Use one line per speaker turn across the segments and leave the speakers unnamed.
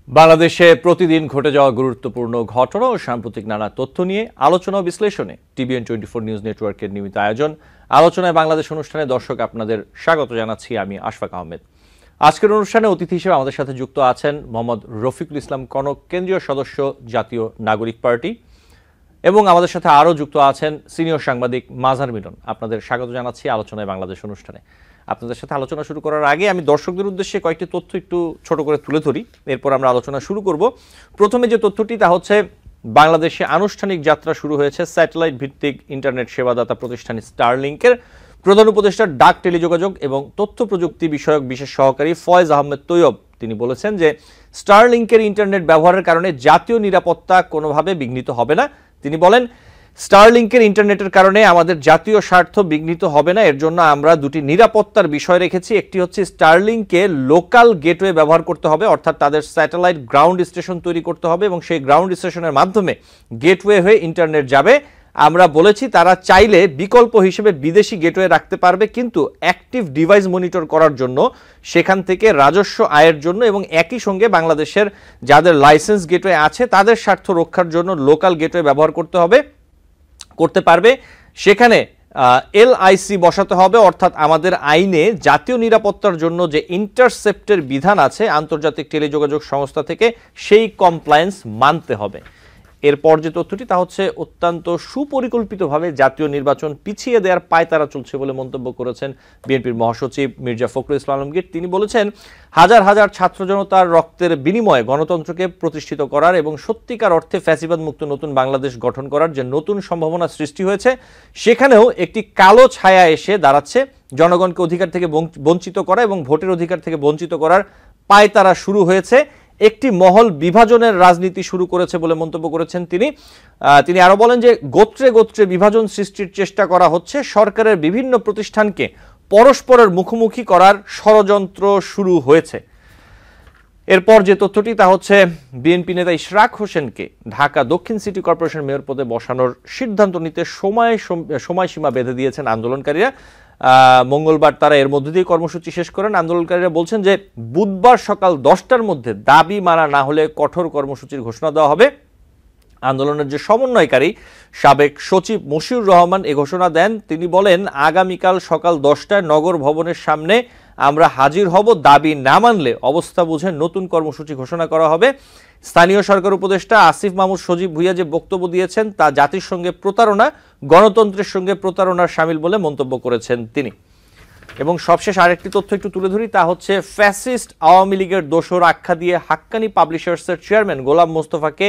বাংলাদেশে প্রতিদিন ঘটে যাওয়া গুরুত্বপূর্ণ ঘটনা ও সাম্প্রতিক নানা তথ্য নিয়ে আলোচনা ও বিশ্লেষণে TVN24 নিউজ নেটওয়ার্কের নিয়মিত আয়োজন আলোচনায় বাংলাদেশ অনুষ্ঠানে দর্শক আপনাদের স্বাগত জানাচ্ছি। আমি আশফাক আহমেদ। আজকের অনুষ্ঠানে অতিথি হিসেবে আমাদের সাথে যুক্ত আছেন মোহাম্মদ রফিকুল ইসলাম কনক, কেন্দ্রীয় সদস্য, জাতীয় নাগরিক পার্টি, এবং আমাদের সাথে আরও যুক্ত আছেন সিনিয়র সাংবাদিক মাঝার মিলন। আপনাদের স্বাগত জানাচ্ছি আলোচনায় বাংলাদেশ অনুষ্ঠানে। আপনাদের সাথে আলোচনা শুরু করার আগে আমি দর্শকদের উদ্দেশ্যে কয়েকটি তথ্য একটু ছোট করে তুলে ধরি, এরপর আমরা আলোচনা শুরু করব। প্রথমে যে তথ্যটি তা হচ্ছে বাংলাদেশে আনুষ্ঠানিক যাত্রা শুরু হয়েছে স্যাটেলাইট ভিত্তিক ইন্টারনেট সেবাদাতা প্রতিষ্ঠান স্টারলিংকের। প্রধান উপদেষ্টা ডাক, টেলিযোগাযোগ এবং তথ্য প্রযুক্তি বিষয়ক বিশেষ সহকারী ফয়েজ আহমেদ তৈয়ব তিনি বলেছেন যে স্টারলিংকের ইন্টারনেট ব্যবহারের কারণে জাতীয় নিরাপত্তা কোনোভাবে বিঘ্নিত হবে না। তিনি বলেন, স্টারলিংকের ইন্টারনেটের কারণে আমাদের জাতীয় স্বার্থ বিঘ্নিত হবে না। এর জন্য আমরা দুটি নিরাপত্তার বিষয় রেখেছি। একটি হচ্ছে স্টারলিংকে লোকাল গেটওয়ে ব্যবহার করতে হবে, অর্থাৎ তাদের স্যাটেলাইট গ্রাউন্ড স্টেশন তৈরি করতে হবে এবং সেই গ্রাউন্ড স্টেশনের মাধ্যমে গেটওয়ে হয়ে ইন্টারনেট যাবে। আমরা বলেছি তারা চাইলে বিকল্প হিসেবে বিদেশি গেটওয়ে রাখতে পারবে, কিন্তু অ্যাক্টিভ ডিভাইস মনিটর করার জন্য, সেখান থেকে রাজস্ব আয়ের জন্য এবং একই সঙ্গে বাংলাদেশের যাদের লাইসেন্স গেটওয়ে আছে তাদের স্বার্থ রক্ষার জন্য লোকাল গেটওয়ে ব্যবহার করতে পারবে। সেখানে LIC বসাতে হবে, অর্থাৎ আমাদের আইনে জাতীয় নিরাপত্তার জন্য যে ইন্টারসেপ্টের বিধান আছে আন্তর্জাতিক টেলিযোগাযোগ সংস্থা থেকে, সেই কমপ্লায়েন্স মানতে হবে। এরপর যে তথ্যটি তা হচ্ছে অত্যন্ত সুপরিকল্পিতভাবে জাতীয় নির্বাচন পিছিয়ে দেওয়ার পায়তারা চলছে বলে মন্তব্য করেছেন বিএনপির মহাসচিব মির্জা ফখরুল ইসলাম আলমগীর। তিনি বলেছেন, হাজার হাজার ছাত্র জনতার রক্তের বিনিময়ে গণতন্ত্রকে প্রতিষ্ঠিত করার এবং সত্যিকার অর্থে ফ্যাসিবাদ মুক্ত নতুন বাংলাদেশ গঠন করার যে নতুন সম্ভাবনা সৃষ্টি হয়েছে, সেখানেও একটি কালো ছায়া এসে দাঁড়াচ্ছে। জনগণকে অধিকার থেকে বঞ্চিত করা এবং ভোটের অধিকার থেকে বঞ্চিত করার পায়তারা শুরু হয়েছে। একটি মহল বিভাজনের রাজনীতি শুরু করেছে বলে মন্তব্য করেছেন তিনি আরো বলেন যে গোত্রে গোত্রে বিভাজন সৃষ্টির চেষ্টা করা হচ্ছে। সরকারের বিভিন্ন প্রতিষ্ঠানকে পরস্পরের মুখোমুখি করার ষড়যন্ত্র শুরু হয়েছে। এরপর যে তথ্যটি তা হচ্ছে বিএনপি নেতা ইশরাক হোসেনকে ঢাকা দক্ষিণ সিটি কর্পোরেশন মেয়র পদে বসানোর সিদ্ধান্ত নিতে সময়সীমা বেঁধে দিয়েছেন আন্দোলনকারীরা। মঙ্গলবার তারা এর মধ্য দিয়ে কর্মসূচি শেষ করেন। আন্দোলনকারীরা বলছেন যে বুধবার সকাল 10টার মধ্যে দাবি মানা না হলে কঠোর কর্মসূচির ঘোষণা দেওয়া হবে। আন্দোলনের যে সমন্বয়কারী সাবেক সচিব মশিউর রহমান এ ঘোষণা দেন। তিনি বলেন, আগামীকাল সকাল 10টায় নগর ভবনের সামনে আমরা হাজির হব। দাবি না মানলে অবস্থা বুঝে নতুন কর্মসূচি ঘোষণা করা হবে। স্থানীয় সরকার উপদেষ্টা আসিফ মাহমুদ সজীব ভুইয়া যে বক্তব্য দিয়েছেন তা জাতির সঙ্গে প্রতারণা, গণতন্ত্রের সঙ্গে প্রতারণার শামিল বলে মন্তব্য করেছেন তিনি। এবং সবশেষ আরেকটি তথ্য একটু তুলে ধরি, তা হচ্ছে ফ্যাসিস্ট আওয়ামী লীগের দোসর আখ্যা দিয়ে হাক্কানি পাবলিশার্সের চেয়ারম্যান গোলাম মোস্তফাকে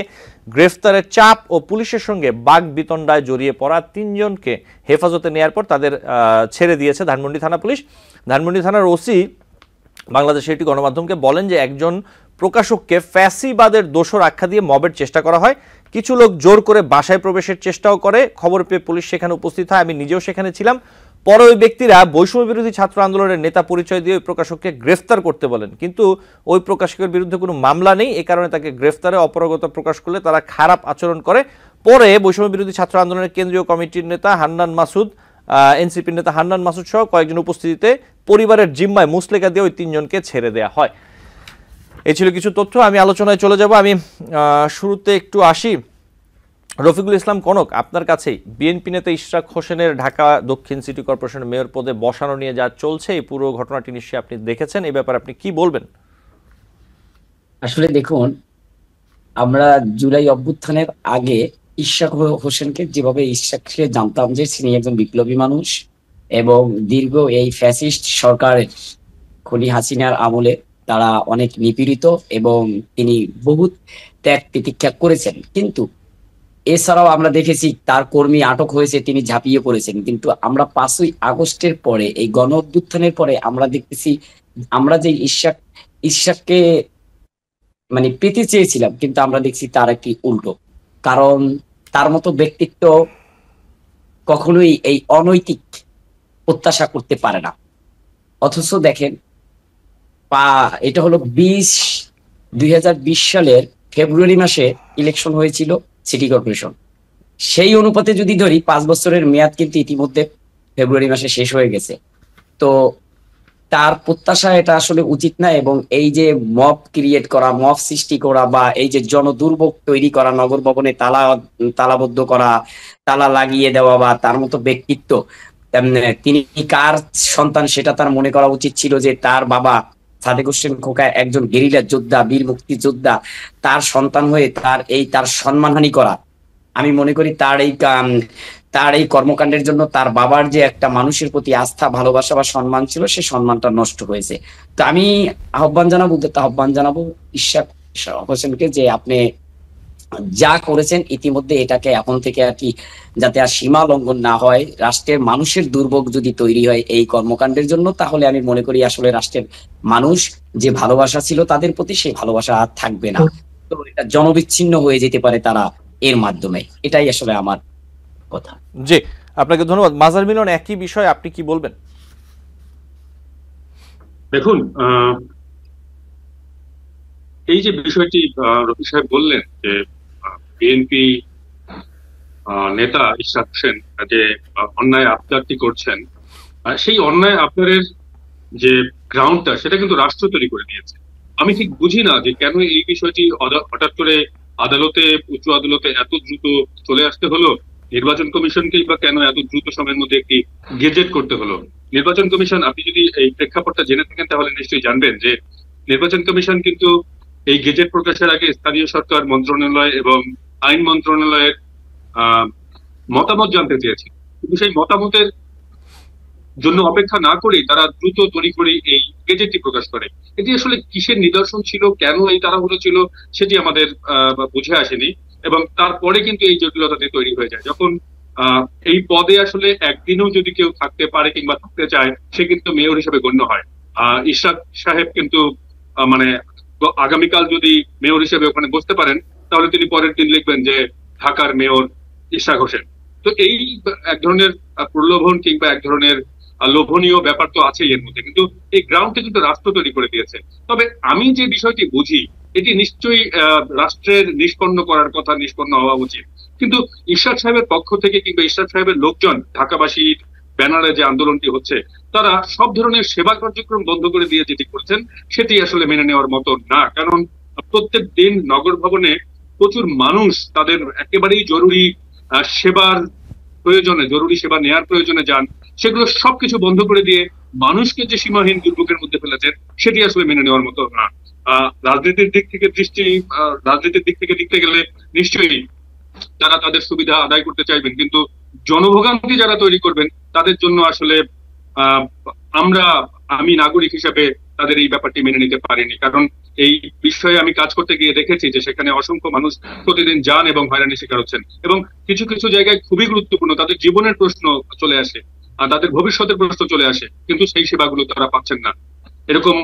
গ্রেফতারের চাপ ও পুলিশের সঙ্গে বাগবিতণ্ডায় জড়িয়ে পড়া 3 জনকে হেফাজতে নেওয়ার পর তাদের ছেড়ে দিয়েছে ধানমন্ডি থানা পুলিশ। ধানমন্ডি থানার ওসি বাংলাদেশের একটি গণমাধ্যমকে বলেন যে একজন প্রকাশককে ফ্যাসিবাদের দোসর আখ্যা দিয়ে মবের চেষ্টা করা হয়। কিছু লোক জোর করে বাসায় প্রবেশের চেষ্টাও করে। খবর পেয়ে পুলিশ সেখানে উপস্থিত হয়। আমি নিজেও সেখানে ছিলাম। পরে ওই ব্যক্তিরা বৈষম্য বিরোধী ছাত্র আন্দোলনের নেতা পরিচয় দিয়ে ওই প্রকাশককে গ্রেফতার করতে বলেন, কিন্তু ওই প্রকাশকের বিরুদ্ধে কোনো মামলা নেই। এ কারণে তাকে গ্রেফতারে অপারগতা প্রকাশ করলে তারা খারাপ আচরণ করে। পরে বৈষম্য বিরোধী ছাত্র আন্দোলনের কেন্দ্রীয় কমিটির নেতা হান্নান মাসুদ, এনসিপির নেতা হান্নান মাসুদ সহ কয়েকজন উপস্থিতিতে পরিবারের জিম্মায় মুসলেকা দিয়ে ওই 3 জনকে ছেড়ে দেওয়া হয়। এই ছিল কিছু তথ্য। আমি আলোচনায় চলে যাব। আমি শুরুতে একটু আসি রফিকুল ইসলাম কনক, আপনার কাছেই। বিএনপি নেতা ইশরাক হোসেনের ঢাকা দক্ষিণ সিটি কর্পোরেশনের মেয়র পদে বসানো নিয়ে যা চলছে, এই পুরো ঘটনাটি নিশ্চয়ই আপনি দেখেছেন। এই ব্যাপারে আপনি কি বলবেন?
আসলে দেখুন, আমরা জুলাই অভ্যুত্থানের আগে ইশরাক হোসেনকে যেভাবে ইশরাককে জানতাম যে তিনি একজন বিপ্লবী মানুষ এবং দীর্ঘ এই ফ্যাসিস্ট সরকারের খনি হাসিনার আমলে তারা অনেক নিপীড়িত এবং তিনি বহুত ত্যাগ প্রতীক্ষা করেছেন। কিন্তু এছাড়াও আমরা দেখেছি তার কর্মী আটক হয়েছে, তিনি ঝাঁপিয়ে পড়েছেন। কিন্তু আমরা 5ই আগস্টের পরে, এই গণ অভ্যুত্থানের পরে আমরা দেখতেছি আমরা যে ইশরাককে মানে পেতে চেয়েছিলাম, কিন্তু আমরা দেখছি তার একটি উল্টো। কারণ তার মতো ব্যক্তিত্ব কখনোই এই অনৈতিক প্রত্যাশা করতে পারে না। অথচ দেখেন, এটা হলো 2020 সালের ফেব্রুয়ারি মাসে ইলেকশন হয়েছিল সিটি কর্পোরেশন। সেই অনুপাতে যদি ধরি 5 বছরের মেয়াদ কিন্তু ইতিমধ্যে ফেব্রুয়ারি মাসে শেষ হয়ে গেছে। তো তার প্রত্যাশা এটা আসলে উচিত না। এবং এই যে মব ক্রিয়েট করা, মব সৃষ্টি করা, বা এই যে জনদুর্ভোগ তৈরি করা, নগর ভবনে তালাবদ্ধ করা, তালা লাগিয়ে দেওয়া, বা তার মতো ব্যক্তিত্ব, তিনি কার সন্তান সেটা তার মনে করা উচিত ছিল, যে তার বাবা সাদেক হোসেন খোকা একজন গেরিলা যোদ্ধা, বীর মুক্তিযোদ্ধা, তার সন্তান হয়ে তার সম্মানহানি করা। আমি মনে করি তার এই কর্মকাণ্ডের জন্য তার বাবার যে একটা মানুষের প্রতি আস্থা, ভালোবাসা বা সম্মান ছিল, সে সম্মানটা নষ্ট হয়েছে। তো আমি আহ্বান জানাবো ইশরাক হোসেনকে, যে আপনি যা করেছেন ইতিমধ্যে, এটাকে এখন থেকে আর কি যাতে আর সীমা লঙ্ঘন না হয়, রাষ্ট্রের মানুষের দুর্ভোগ যদি তৈরি হয় এই কর্মকাণ্ডের জন্য, তাহলে আমি মনে করি আসলে রাষ্ট্রের মানুষ যে ভালোবাসা ছিল তাদের প্রতি, সেই ভালোবাসা আর থাকবে না। তো এটা জনবিচ্ছিন্ন হয়ে যেতে পারে তারা এর মাধ্যমে। এটাই আসলে আমার কথা।
জি, আপনাকে ধন্যবাদ। মাজার মিলন, একই বিষয়ে আপনি কি বলবেন?
দেখুন, এই যে বিষয়টি রফি সাহেব বললেন যে বিএনপি নেতা ইশরাক হোসেন যে অন্যায় আবদারটি করছেন, সেই অন্যায় আবদারের যে গ্রাউন্ডটা, সেটা কিন্তু রাষ্ট্র তৈরি করে দিয়েছে। আমি ঠিক বুঝি না যে কেন এই বিষয়টি হঠাৎ করে উচ্চ আদালতে এত দ্রুত চলে আসতে হলো। নির্বাচন কমিশনকেই বা কেন এত দ্রুত সময়ের মধ্যে একটি গেজেট করতে হলো? নির্বাচন কমিশন, আপনি যদি এই প্রেক্ষাপটটা জেনে থাকেন তাহলে নিশ্চয়ই জানবেন যে নির্বাচন কমিশন কিন্তু এই গেজেট প্রকাশের আগে স্থানীয় সরকার মন্ত্রণালয় এবং আইন মন্ত্রণালয়ের মতামত জানতে চেয়েছে, কিন্তু সেই মতামতের জন্য অপেক্ষা না করে তারা দ্রুত তড়িঘড়ি এই গেজেটটি প্রকাশ করে। এটি আসলে কিসের নিদর্শন ছিল, কেন এই তাড়াহুড়ো ছিল, সেটি আমাদের বুঝে আসেনি। এবং তারপরে কিন্তু এই জটিলতাটি তৈরি হয়ে যায়, যখন এই পদে আসলে একদিনও যদি কেউ থাকতে পারে কিংবা থাকতে চায়, সে কিন্তু মেয়র হিসেবে গণ্য হয়। ইশরাক সাহেব কিন্তু মানে আগামীকাল যদি মেয়র হিসেবে ওখানে বসতে পারেন, তাহলে তিনি পরের দিন লিখবেন যে ঢাকার মেয়র ইশরাক হোসেন। তো এই এক ধরনের প্রলোভন কিংবা এক ধরনের লোভনীয় ব্যাপার তো আছেই এর মধ্যে, কিন্তু এই গ্রাউন্ডটা কিন্তু রাষ্ট্র তৈরি করে দিয়েছে। তবে আমি যে বিষয়টি বুঝি, এটি নিশ্চয়ই রাষ্ট্রের নিষ্পন্ন করার কথা, নিষ্পন্ন হওয়া উচিত। কিন্তু ইশরাক সাহেবের পক্ষ থেকে কিংবা ইশরাক সাহেবের লোকজন, ঢাকাবাসীর ব্যানারে যে আন্দোলনটি হচ্ছে, তারা সব ধরনের সেবা কার্যক্রম বন্ধ করে দিয়ে যেটি করছেন, সেটি আসলে মেনে নেওয়ার মতো না। কারণ প্রত্যেক দিন নগর ভবনে প্রচুর মানুষ তাদের একেবারেই জরুরি জরুরি সেবা নেওয়ার প্রয়োজনে যান, সেগুলো সবকিছু বন্ধ করে দিয়ে মানুষকে যে সীমাহীন দুর্ভোগের মধ্যে ফেলেছেন, সেটি আসলে মেনে নেওয়ার মতো না। রাজনীতির দিক থেকে দেখতে গেলে নিশ্চয়ই তারা তাদের সুবিধা আদায় করতে চাইবেন, কিন্তু জনভোগান্তি যারা তৈরি করবেন তাদের জন্য আসলে আহ আমি নাগরিক হিসেবে তাদের এই ব্যাপারটি মেনে নিতে পারিনি। কারণ এই বিষয়ে আমি কাজ করতে গিয়ে দেখেছি যে সেখানে অসংখ্য মানুষ প্রতিদিন যান এবং হয়রানির শিকার হচ্ছেন, এবং কিছু কিছু জায়গায় খুবই গুরুত্বপূর্ণ, তাদের জীবনের প্রশ্ন চলে আসে আর তাদের ভবিষ্যতের প্রশ্ন চলে আসে, কিন্তু সেই সেবাগুলো তারা পাচ্ছেন না। এরকম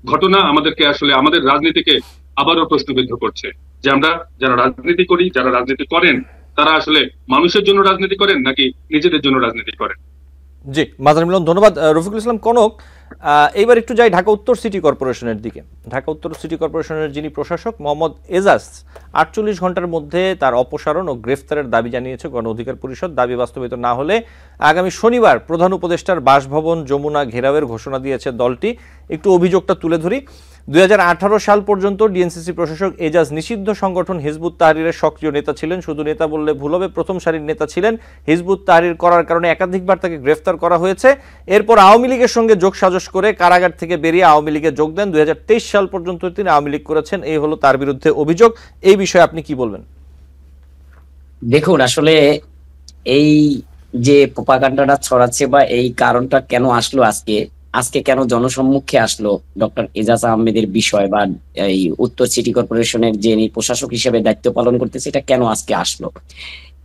ঘটনা আমাদেরকে আসলে আমাদের রাজনীতিকে আবারও প্রশ্নবিদ্ধ করছে, যে আমরা যারা রাজনীতি করি, যারা রাজনীতি করেন, তারা আসলে মানুষের জন্য রাজনীতি করেন নাকি নিজেদের জন্য রাজনীতি করেন।
জি, মাজার মিলন, ধন্যবাদ। রফিকুল ইসলাম কনক, এইবার একটু যাই ঢাকা উত্তর সিটি কর্পোরেশনের দিকে। ঢাকা উত্তর সিটি কর্পোরেশনের যিনি প্রশাসক মোহাম্মদ এজাজ, 48 ঘন্টার মধ্যে তার অপসারণ ও গ্রেফতারের দাবি জানিয়েছে গণ অধিকার পরিষদ। দাবি বাস্তবায়িত না হলে আগামী শনিবার প্রধান উপদেষ্টার বাসভবন যমুনা ঘেরাওয়ের ঘোষণা দিয়েছে দলটি। একটু অভিযোগটা তুলে ধরি। 2018 সাল পর্যন্ত ডিএনসিসি প্রশাসক এজাজ নিষিদ্ধ সংগঠন হিজবুত তাহরিরের সক্রিয় নেতা ছিলেন। শুধু নেতা বললে ভুল হবে, প্রথম সারির নেতা ছিলেন। হিজবুত তাহরির করার কারণে একাধিকবার তাকে গ্রেফতার করা হয়েছে। এরপর আওয়ামী লীগের সঙ্গে যোগ সাজশ করে কারাগার থেকে বেরিয়ে আওয়ামী লীগে যোগ দেন। 2023 সাল পর্যন্ত তিনি আওয়ামী লীগ করেছেন, এই হলো তার বিরুদ্ধে অভিযোগ। এই বিষয়ে আপনি কি বলবেন?
দেখুন, আসলে এই যে প্রোপাগান্ডাটা ছড়াচ্ছে, বা এই কারণটা কেন আসলো আজকে কেন জনসম্মুখে আসলো ডক্টর এজাজ আহমেদের বিষয়, বা এই উত্তর সিটি কর্পোরেশনের যে প্রশাসক হিসেবে দায়িত্ব পালন করতেছে, এটা কেন আজকে আসলো,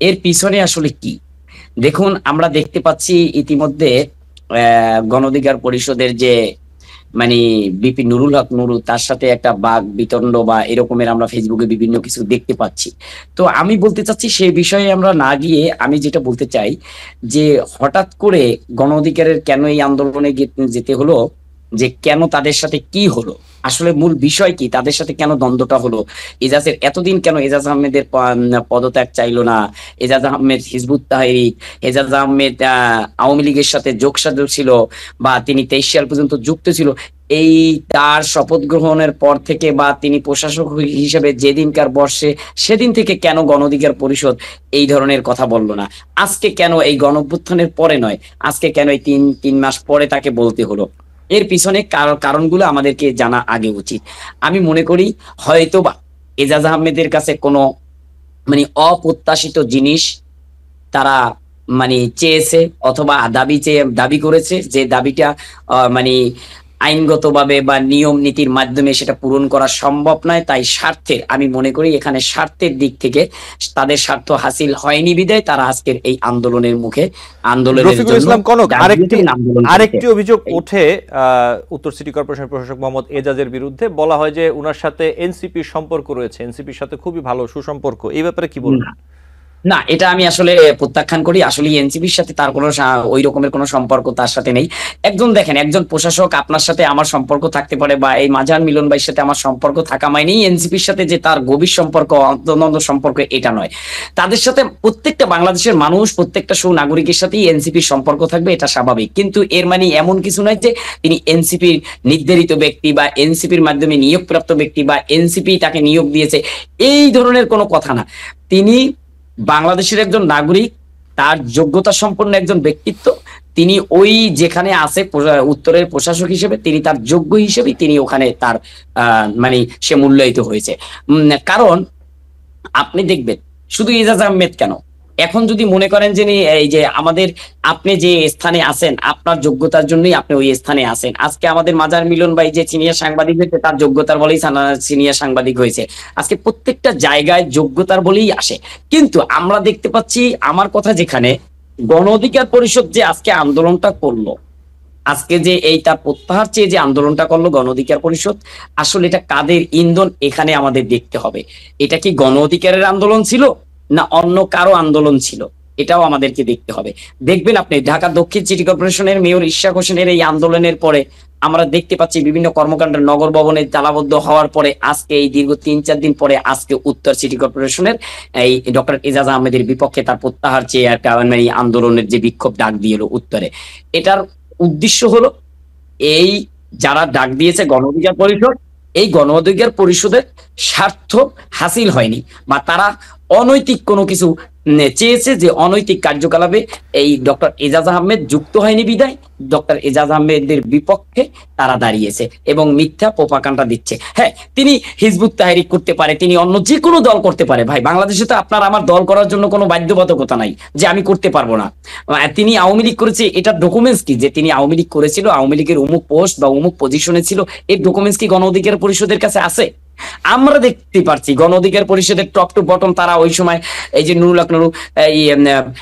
এর পিছনে আসলে কি? দেখুন, আমরা দেখতে পাচ্ছি ইতিমধ্যে গণ অধিকার পরিষদের যে মানে বিপি নুরুল হক নুরু, তার সাথে একটা বাক বিতণ্ড বা এরকমের আমরা ফেসবুকে বিভিন্ন কিছু দেখতে পাচ্ছি। তো আমি বলতে চাচ্ছি সেই বিষয়ে আমরা না গিয়ে আমি যেটা বলতে চাই, যে হঠাৎ করে গণ অধিকারের কেন এই আন্দোলনে যেতে হলো, যে কেন তাদের সাথে কি হলো, আসলে মূল বিষয় কি, তাদের সাথে কেন দ্বন্দ্বটা হলো, এজাজের এতদিন কেন এজাজ আহমেদের পদত্যাগ চাইলো না, এজাজ আহমেদ হিজবুত তাহরির, এজাজ আহমেদ আওয়ামী লীগের সাথে যোগসাজশ ছিল বা তিনি 23 সাল পর্যন্ত যুক্ত ছিল, এই তার শপথ গ্রহণের পর থেকে বা তিনি প্রশাসক হিসেবে যেদিনকার বর্ষে সেদিন থেকে কেন গণ অধিকার পরিষদ এই ধরনের কথা বললো না, আজকে কেন এই গণঅভ্যুত্থানের পরে নয়, আজকে কেন এই তিন মাস পরে তাকে বলতে হলো, এর পিছনে কারণগুলো আমাদেরকে জানা আগে উচিত। আমি মনে করি হয়তোবা এজাজ আহমেদের কাছে কোনো মানে অপ্রত্যাশিত জিনিস তারা মানে চেয়েছে অথবা দাবি করেছে, যে দাবিটা মানে আইনগতভাবে বা নিয়ম নীতির মাধ্যমে সেটা পূরণ করা সম্ভব নয়, তাই স্বার্থের, আমি মনে করি এখানে স্বার্থের দিক থেকে তাদের স্বার্থ হাসিল হয়নি বিধায় তারা আজকের এই আন্দোলনের মুখে
রফিকুল ইসলাম কনক,
আন্দোলন
আরেকটি অভিযোগ ওঠে উত্তর সিটি কর্পোরেশনের প্রশাসক মোহাম্মদ এজাজের বিরুদ্ধে, বলা হয় যে উনার সাথে এনসিপির সম্পর্ক রয়েছে, এনসিপির সাথে খুবই ভালো সুসম্পর্ক, এই ব্যাপারে কি বলবেন?
না, এটা আমি আসলে প্রত্যাখ্যান করি। আসলে এনসিপির সাথে তার কোনো ওই রকমের কোনো সম্পর্ক তার সাথে নেই। দেখেন, একজন প্রশাসক, আপনার সাথে আমার সম্পর্ক থাকতে পারে বা এই মাজার মিলন ভাইয়ের সাথে আমার সম্পর্ক থাকা মানেই এনসিপির সাথে যে তার গভীর সম্পর্ক, অন্তর্দ্বন্দ্ব সম্পর্ক, এটা নয়। তাদের সাথে প্রত্যেকটা বাংলাদেশের মানুষ, প্রত্যেকটা সুনাগরিকের সাথেই এনসিপির সম্পর্ক থাকবে, এটা স্বাভাবিক। কিন্তু এর মানে এমন কিছু নয় যে তিনি এনসিপির নির্ধারিত ব্যক্তি বা এনসিপির মাধ্যমে নিয়োগপ্রাপ্ত ব্যক্তি বা এনসিপি তাকে নিয়োগ দিয়েছে, এই ধরনের কোনো কথা না। তিনি বাংলাদেশের একজন নাগরিক, তার যোগ্যতা সম্পন্ন একজন ব্যক্তিত্ব, তিনি ওই যেখানে আছে উত্তরের প্রশাসক হিসেবে তিনি তার যোগ্য হিসেবে তিনি ওখানে তার মানে সে মূল্যায়িত হয়েছে। কারণ আপনি দেখবেন শুধু এজাজ আহমেদ কেন, এখন যদি মনে করেন যে এই যে আমাদের, আপনি যে স্থানে আছেন আপনার যোগ্যতার জন্যই আপনি ওই স্থানে আছেন, আজকে আমাদের মাজার মিলন ভাই যে সিনিয়র সাংবাদিক হয়েছে তার যোগ্যতার বলেই সিনিয়র সাংবাদিক হয়েছে, আজকে প্রত্যেকটা জায়গায় যোগ্যতার বলেই আসে। কিন্তু আমরা দেখতে পাচ্ছি, আমার কথা যেখানে গণ অধিকার পরিষদ যে আজকে আন্দোলনটা করলো, আজকে যে এই তার প্রত্যাহার চেয়ে যে আন্দোলনটা করলো গণ অধিকার পরিষদ, আসলে এটা কাদের ইন্ধন এখানে আমাদের দেখতে হবে। এটা কি গণ অধিকারের আন্দোলন ছিল না অন্য কারো আন্দোলন ছিল, এটাও আমাদেরকে দেখতে হবে। দেখবেন আপনি ঢাকা দক্ষিণ সিটি কর্পোরেশনের মেয়র ইশরাক হোসেনের এই আন্দোলনের পরে আমরা দেখতে পাচ্ছি বিভিন্ন কর্মকাণ্ড নগর ভবনে তালাবদ্ধ হওয়ার পরে আজকে এই দীর্ঘ 3-4 দিন পরে আজকে উত্তর সিটি কর্পোরেশনের এই ডক্টর এজাজ আহমেদের বিপক্ষে তার প্রত্যাহার চেয়ে একটা মানে আন্দোলনের যে বিক্ষোভ ডাক দিয়ে এলো উত্তরে, এটার উদ্দেশ্য হলো এই যারা ডাক দিয়েছে গণ অধিকার পরিষদ, এই গণ অধিকার পরিষদের স্বার্থ হাসিল হয়নি বা তারা অনৈতিক কোনো কিছু চেয়েছে, যে অনৈতিক কার্যকলাপে এই ডক্টর এজাজ আহমেদ যুক্ত হয়নি বিদায় ডক্টর এজাজ আহমেদের বিপক্ষে তারা দাঁড়িয়েছে এবং মিথ্যা প্রোপাগান্ডা দিচ্ছে। হ্যাঁ, তিনি হিজবুত তাহরিক করতে পারে, তিনি অন্য যে কোনো দল করতে পারে। ভাই, বাংলাদেশে তো আপনার আমার দল করার জন্য কোনো বাধ্যবাধকতা নাই যে আমি করতে পারবো না। তিনি আওয়ামী লীগ করেছে, এটার ডকুমেন্টস কি যে তিনি আওয়ামী লীগ করেছিল, আওয়ামী লীগের অমুক পোস্ট বা অমুক পজিশনে ছিল, এর ডকুমেন্টস কি গণ অধিকার পরিষদের কাছে আছে? আমরা দেখতে পারছি গণ অধিকার পরিষদের টপ টু বটম তারা ওই সময় এই যে নুরুল হক নুরু এই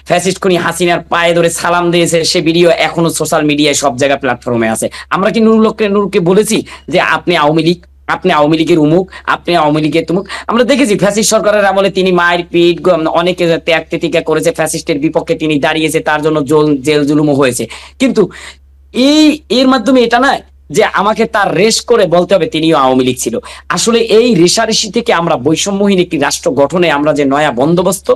ফ্যাসিস্ট খুনি হাসিনার পায়ে ধরে সালাম দিয়েছে, সে ভিডিও এখনো সোশ্যাল মিডিয়ায় সব জায়গায় প্ল্যাটফর্মে আছে। আমরা কি নুরুল হক নুরুকে বলেছি যে আপনি আওয়ামী লীগ, আপনি আওয়ামী লীগের উমুক, আপনি আওয়ামী লীগের তুমুক? আমরা দেখেছি ফ্যাসিস্ট সরকারের আমলে তিনি মায়ের পিঠ অনেকে ত্যাগ তেতিকা করেছে, ফ্যাসিস্টের বিপক্ষে তিনি দাঁড়িয়েছে, তার জন্য জেল জুলুমও হয়েছে। কিন্তু এর মাধ্যমে এটা নয় যে আমাকে তার রেশ করে বলতে হবে তিনিও আওয়ামী লীগ ছিল। আসলে এই রেশারেশি থেকে আমরা বৈষম্যহীন একটি রাষ্ট্র গঠনে আমরা যে নয়া বন্দোবস্ত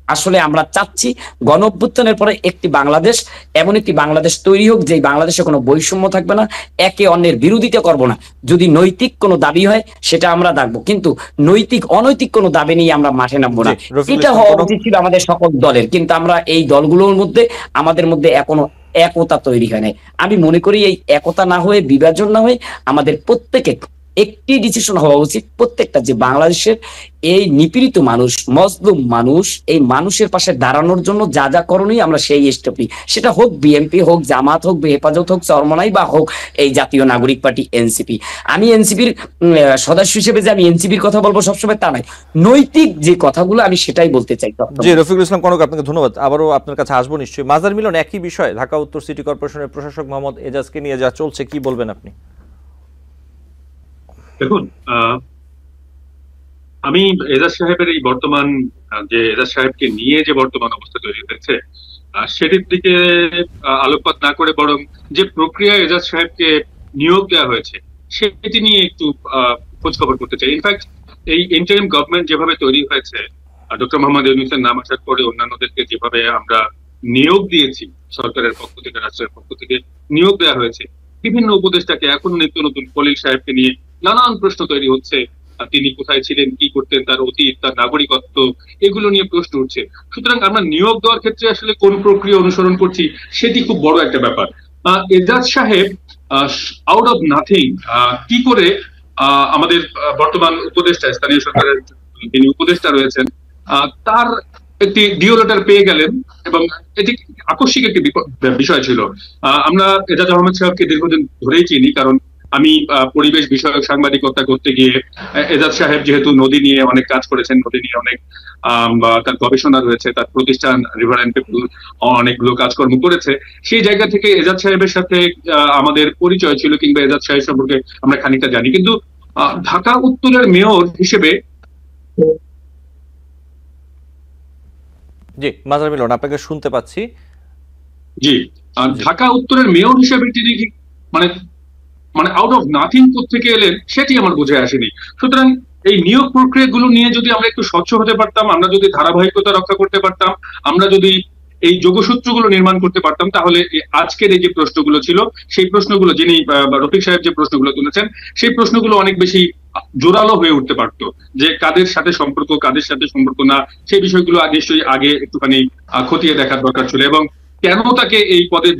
আসলে আমরা চাচ্ছি, গণ অভ্যুত্থানের পরে একটি বাংলাদেশ, এমন একটি বাংলাদেশ তৈরি হোক যে বাংলাদেশে কোনো বৈষম্য থাকবে না, একে অন্যের বিরোধিতা করব না। যদি নৈতিক কোনো দাবি হয় সেটা আমরা ডাকবো, কিন্তু নৈতিক অনৈতিক কোনো দাবি নিয়ে আমরা মাঠে নামবো না। এটা হওয়া উচিত ছিল আমাদের সকল দলের, কিন্তু আমরা এই দলগুলোর মধ্যে আমাদের মধ্যে এখনো একতা তৈরি হয় নাই। আমি মনে করি এই একতা না হয়ে, বিভাজন না হয়ে আমাদের প্রত্যেকের একটি ডিসিশন হওয়া উচিত, প্রত্যেকটা যে বাংলাদেশের এই নিপীড়িত মানুষ, মজলুম মানুষ, এই মানুষের পাশে দাঁড়ানোর জন্য যা যা করণীয় আমরা সেই স্টেপ নিই, সেটা হোক বিএনপি, হোক জামাত, হোক হেফাজত, হোক চরমনাই, বা হোক এই জাতীয় নাগরিক পার্টি এনসিপি। আমি এনসিপির সদস্য হিসেবে যে আমি এনসিপির কথা বলবো সবসময় তা নয়, নৈতিক যে কথাগুলো আমি সেটাই বলতে চাই।
জি, রফিকুল ইসলাম কনক, আপনাকে ধন্যবাদ। আবারও আপনার কাছে আসবো নিশ্চয়ই। মাজার মিলন একই বিষয়, ঢাকা উত্তর সিটি কর্পোরেশনের প্রশাসক মোহাম্মদ এজাজকে নিয়ে যা চলছে, কি বলবেন আপনি?
দেখুন, আমি এজাজ সাহেবের এই বর্তমান যে এজাজ সাহেবকে নিয়ে যে বর্তমান অবস্থা তৈরি হয়েছে সেটির দিকে আলোকপাত না করে বরং যে প্রক্রিয়া এজাজ সাহেবকে নিয়োগ দেওয়া হয়েছে সেটি নিয়ে একটু খোঁজ খবর করতে চাই। ইনফ্যাক্ট এই ইন্টারিম গভর্নমেন্ট যেভাবে তৈরি হয়েছে, ডক্টর মোহাম্মদ ইউনূসের নাম আসার পরে অন্যান্যদেরকে যেভাবে আমরা নিয়োগ দিয়েছি, সরকারের পক্ষ থেকে, রাষ্ট্রের পক্ষ থেকে নিয়োগ দেওয়া হয়েছে, বিভিন্ন উপদেষ্টাকে এখন নিত্য নতুন খলিল সাহেবকে নিয়ে নানান প্রশ্ন তৈরি হচ্ছে। তিনি কোথায় ছিলেন, কি করতেন, তার অতীত, তার নাগরিকত্ব, এগুলো নিয়ে প্রশ্ন উঠছে। সুতরাং আমরা নিয়োগ দেওয়ার ক্ষেত্রে আসলে কোন প্রক্রিয়া অনুসরণ করছি সেটি খুব বড় একটা ব্যাপার। এজাজ সাহেব আউট অফ নাথিং কি করে আমাদের বর্তমান উপদেষ্টা, স্থানীয় সরকারের যিনি উপদেষ্টা রয়েছেন, তার একটি ডিও লেটার পেয়ে গেলেন, এবং এটি আকস্মিক একটি বিষয় ছিল। আমরা এজাজ আহমেদ সাহেবকে দীর্ঘদিন ধরেই চিনি, কারণ আমি পরিবেশ বিষয়ক সাংবাদিকতা করতে গিয়ে এজাজ সাহেব যেহেতু নদী নিয়ে অনেক কাজ করেছেন, নদী নিয়ে অনেক তার গবেষণা রয়েছে, তার প্রতিষ্ঠান রিভার অ্যান্ড পিপল অনেকগুলো কাজকর্ম করেছে, সেই জায়গা থেকে এজাজ সাহেবের সাথে আমাদের পরিচয় ছিল, কিংবা এজাজ সাহেব সম্পর্কে আমরা খানিকটা জানি। কিন্তু ঢাকা উত্তরের মেয়র হিসেবে,
জি মাজার মিলন, আপনাকে শুনতে পাচ্ছি।
জি, ঢাকা উত্তরের মেয়র হিসেবে তিনি মানে মানে আউট অফ নাথিং থেকে এলেন, সেটি আমার বুঝে আসেনি। সুতরাং এই নিয়োগ প্রক্রিয়াগুলো নিয়ে যদি আমরা একটু স্বচ্ছ হতে পারতাম, আমরা যদি ধারাবাহিকতা রক্ষা করতে পারতাম, আমরা যদি এই যোগসূত্রগুলো নির্মাণ করতে পারতাম, তাহলে আজকের এই যে প্রশ্নগুলো ছিল, সেই প্রশ্নগুলো, যিনি রফিক সাহেব যে প্রশ্নগুলো তুলেছেন, সেই প্রশ্নগুলো অনেক বেশি জোরালো হয়ে উঠতে পারতো, যে কাদের সাথে সম্পর্ক, কাদের সাথে সম্পর্ক না, সেই বিষয়গুলো নিশ্চয়ই আগে একটুখানি খতিয়ে দেখার দরকার ছিল, এবং কেন তাকে এই পদে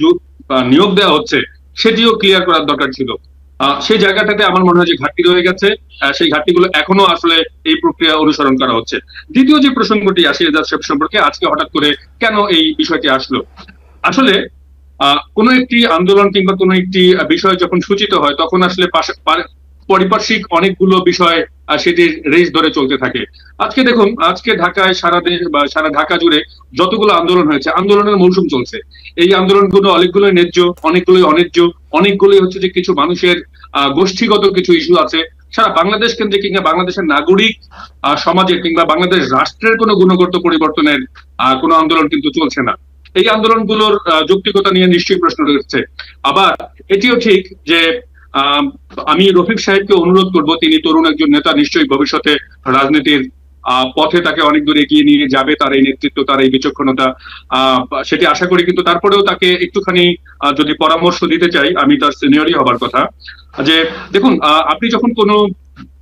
নিয়োগ দেওয়া হচ্ছে সেটিও ক্লিয়ার করার দরকার ছিল। সেই জায়গাটাতে আমার মনে হয় যে ঘাটতি রয়ে গেছে। সেই ঘাটতিগুলো এখনো আসলে এই প্রক্রিয়া অনুসরণ করা হচ্ছে। দ্বিতীয় যে প্রসঙ্গটি আসে এজাজ সাহেব সম্পর্কে, আজকে হঠাৎ করে কেন এই বিষয়টি আসলো, আসলে কোনো একটি আন্দোলন কিংবা কোনো একটি বিষয় যখন সূচিত হয়, তখন আসলে পারিপার্শ্বিক অনেকগুলো বিষয় সেটির রেস ধরে চলতে থাকে। আজকে দেখুন, আজকে ঢাকায় সারা দেশ বা সারা ঢাকা জুড়ে যতগুলো আন্দোলন হয়েছে, আন্দোলনের মৌসুম চলছে। এই আন্দোলনগুলো অনেকগুলোই ন্যায্য, অনেকগুলোই অন্যায্য, অনেকগুলোই হচ্ছে যে কিছু মানুষের গোষ্ঠীগত কিছু ইস্যু আছে। সারা বাংলাদেশ কেন্দ্রে কিংবা বাংলাদেশের নাগরিক সমাজের কিংবা বাংলাদেশ রাষ্ট্রের কোনো গুণগত পরিবর্তনের কোনো আন্দোলন কিন্তু চলছে না। এই আন্দোলনগুলোর যৌক্তিকতা নিয়ে নিশ্চয়ই প্রশ্ন রয়েছে। আবার এটিও ঠিক যে আমি রফিক সাহেবকে অনুরোধ করব, তিনি তরুণ একজন নেতা, নিশ্চয়ই ভবিষ্যতে রাজনীতির পথে তাকে অনেক দূর এগিয়ে নিয়ে যাবে তার এই নেতৃত্ব, তার এই বিচক্ষণতা, সেটি আশা করি। কিন্তু তারপরেও তাকে একটুখানি যদি পরামর্শ দিতে চাই, আমি তার সিনিয়রই হবার কথা, যে দেখুন, আপনি যখন কোনো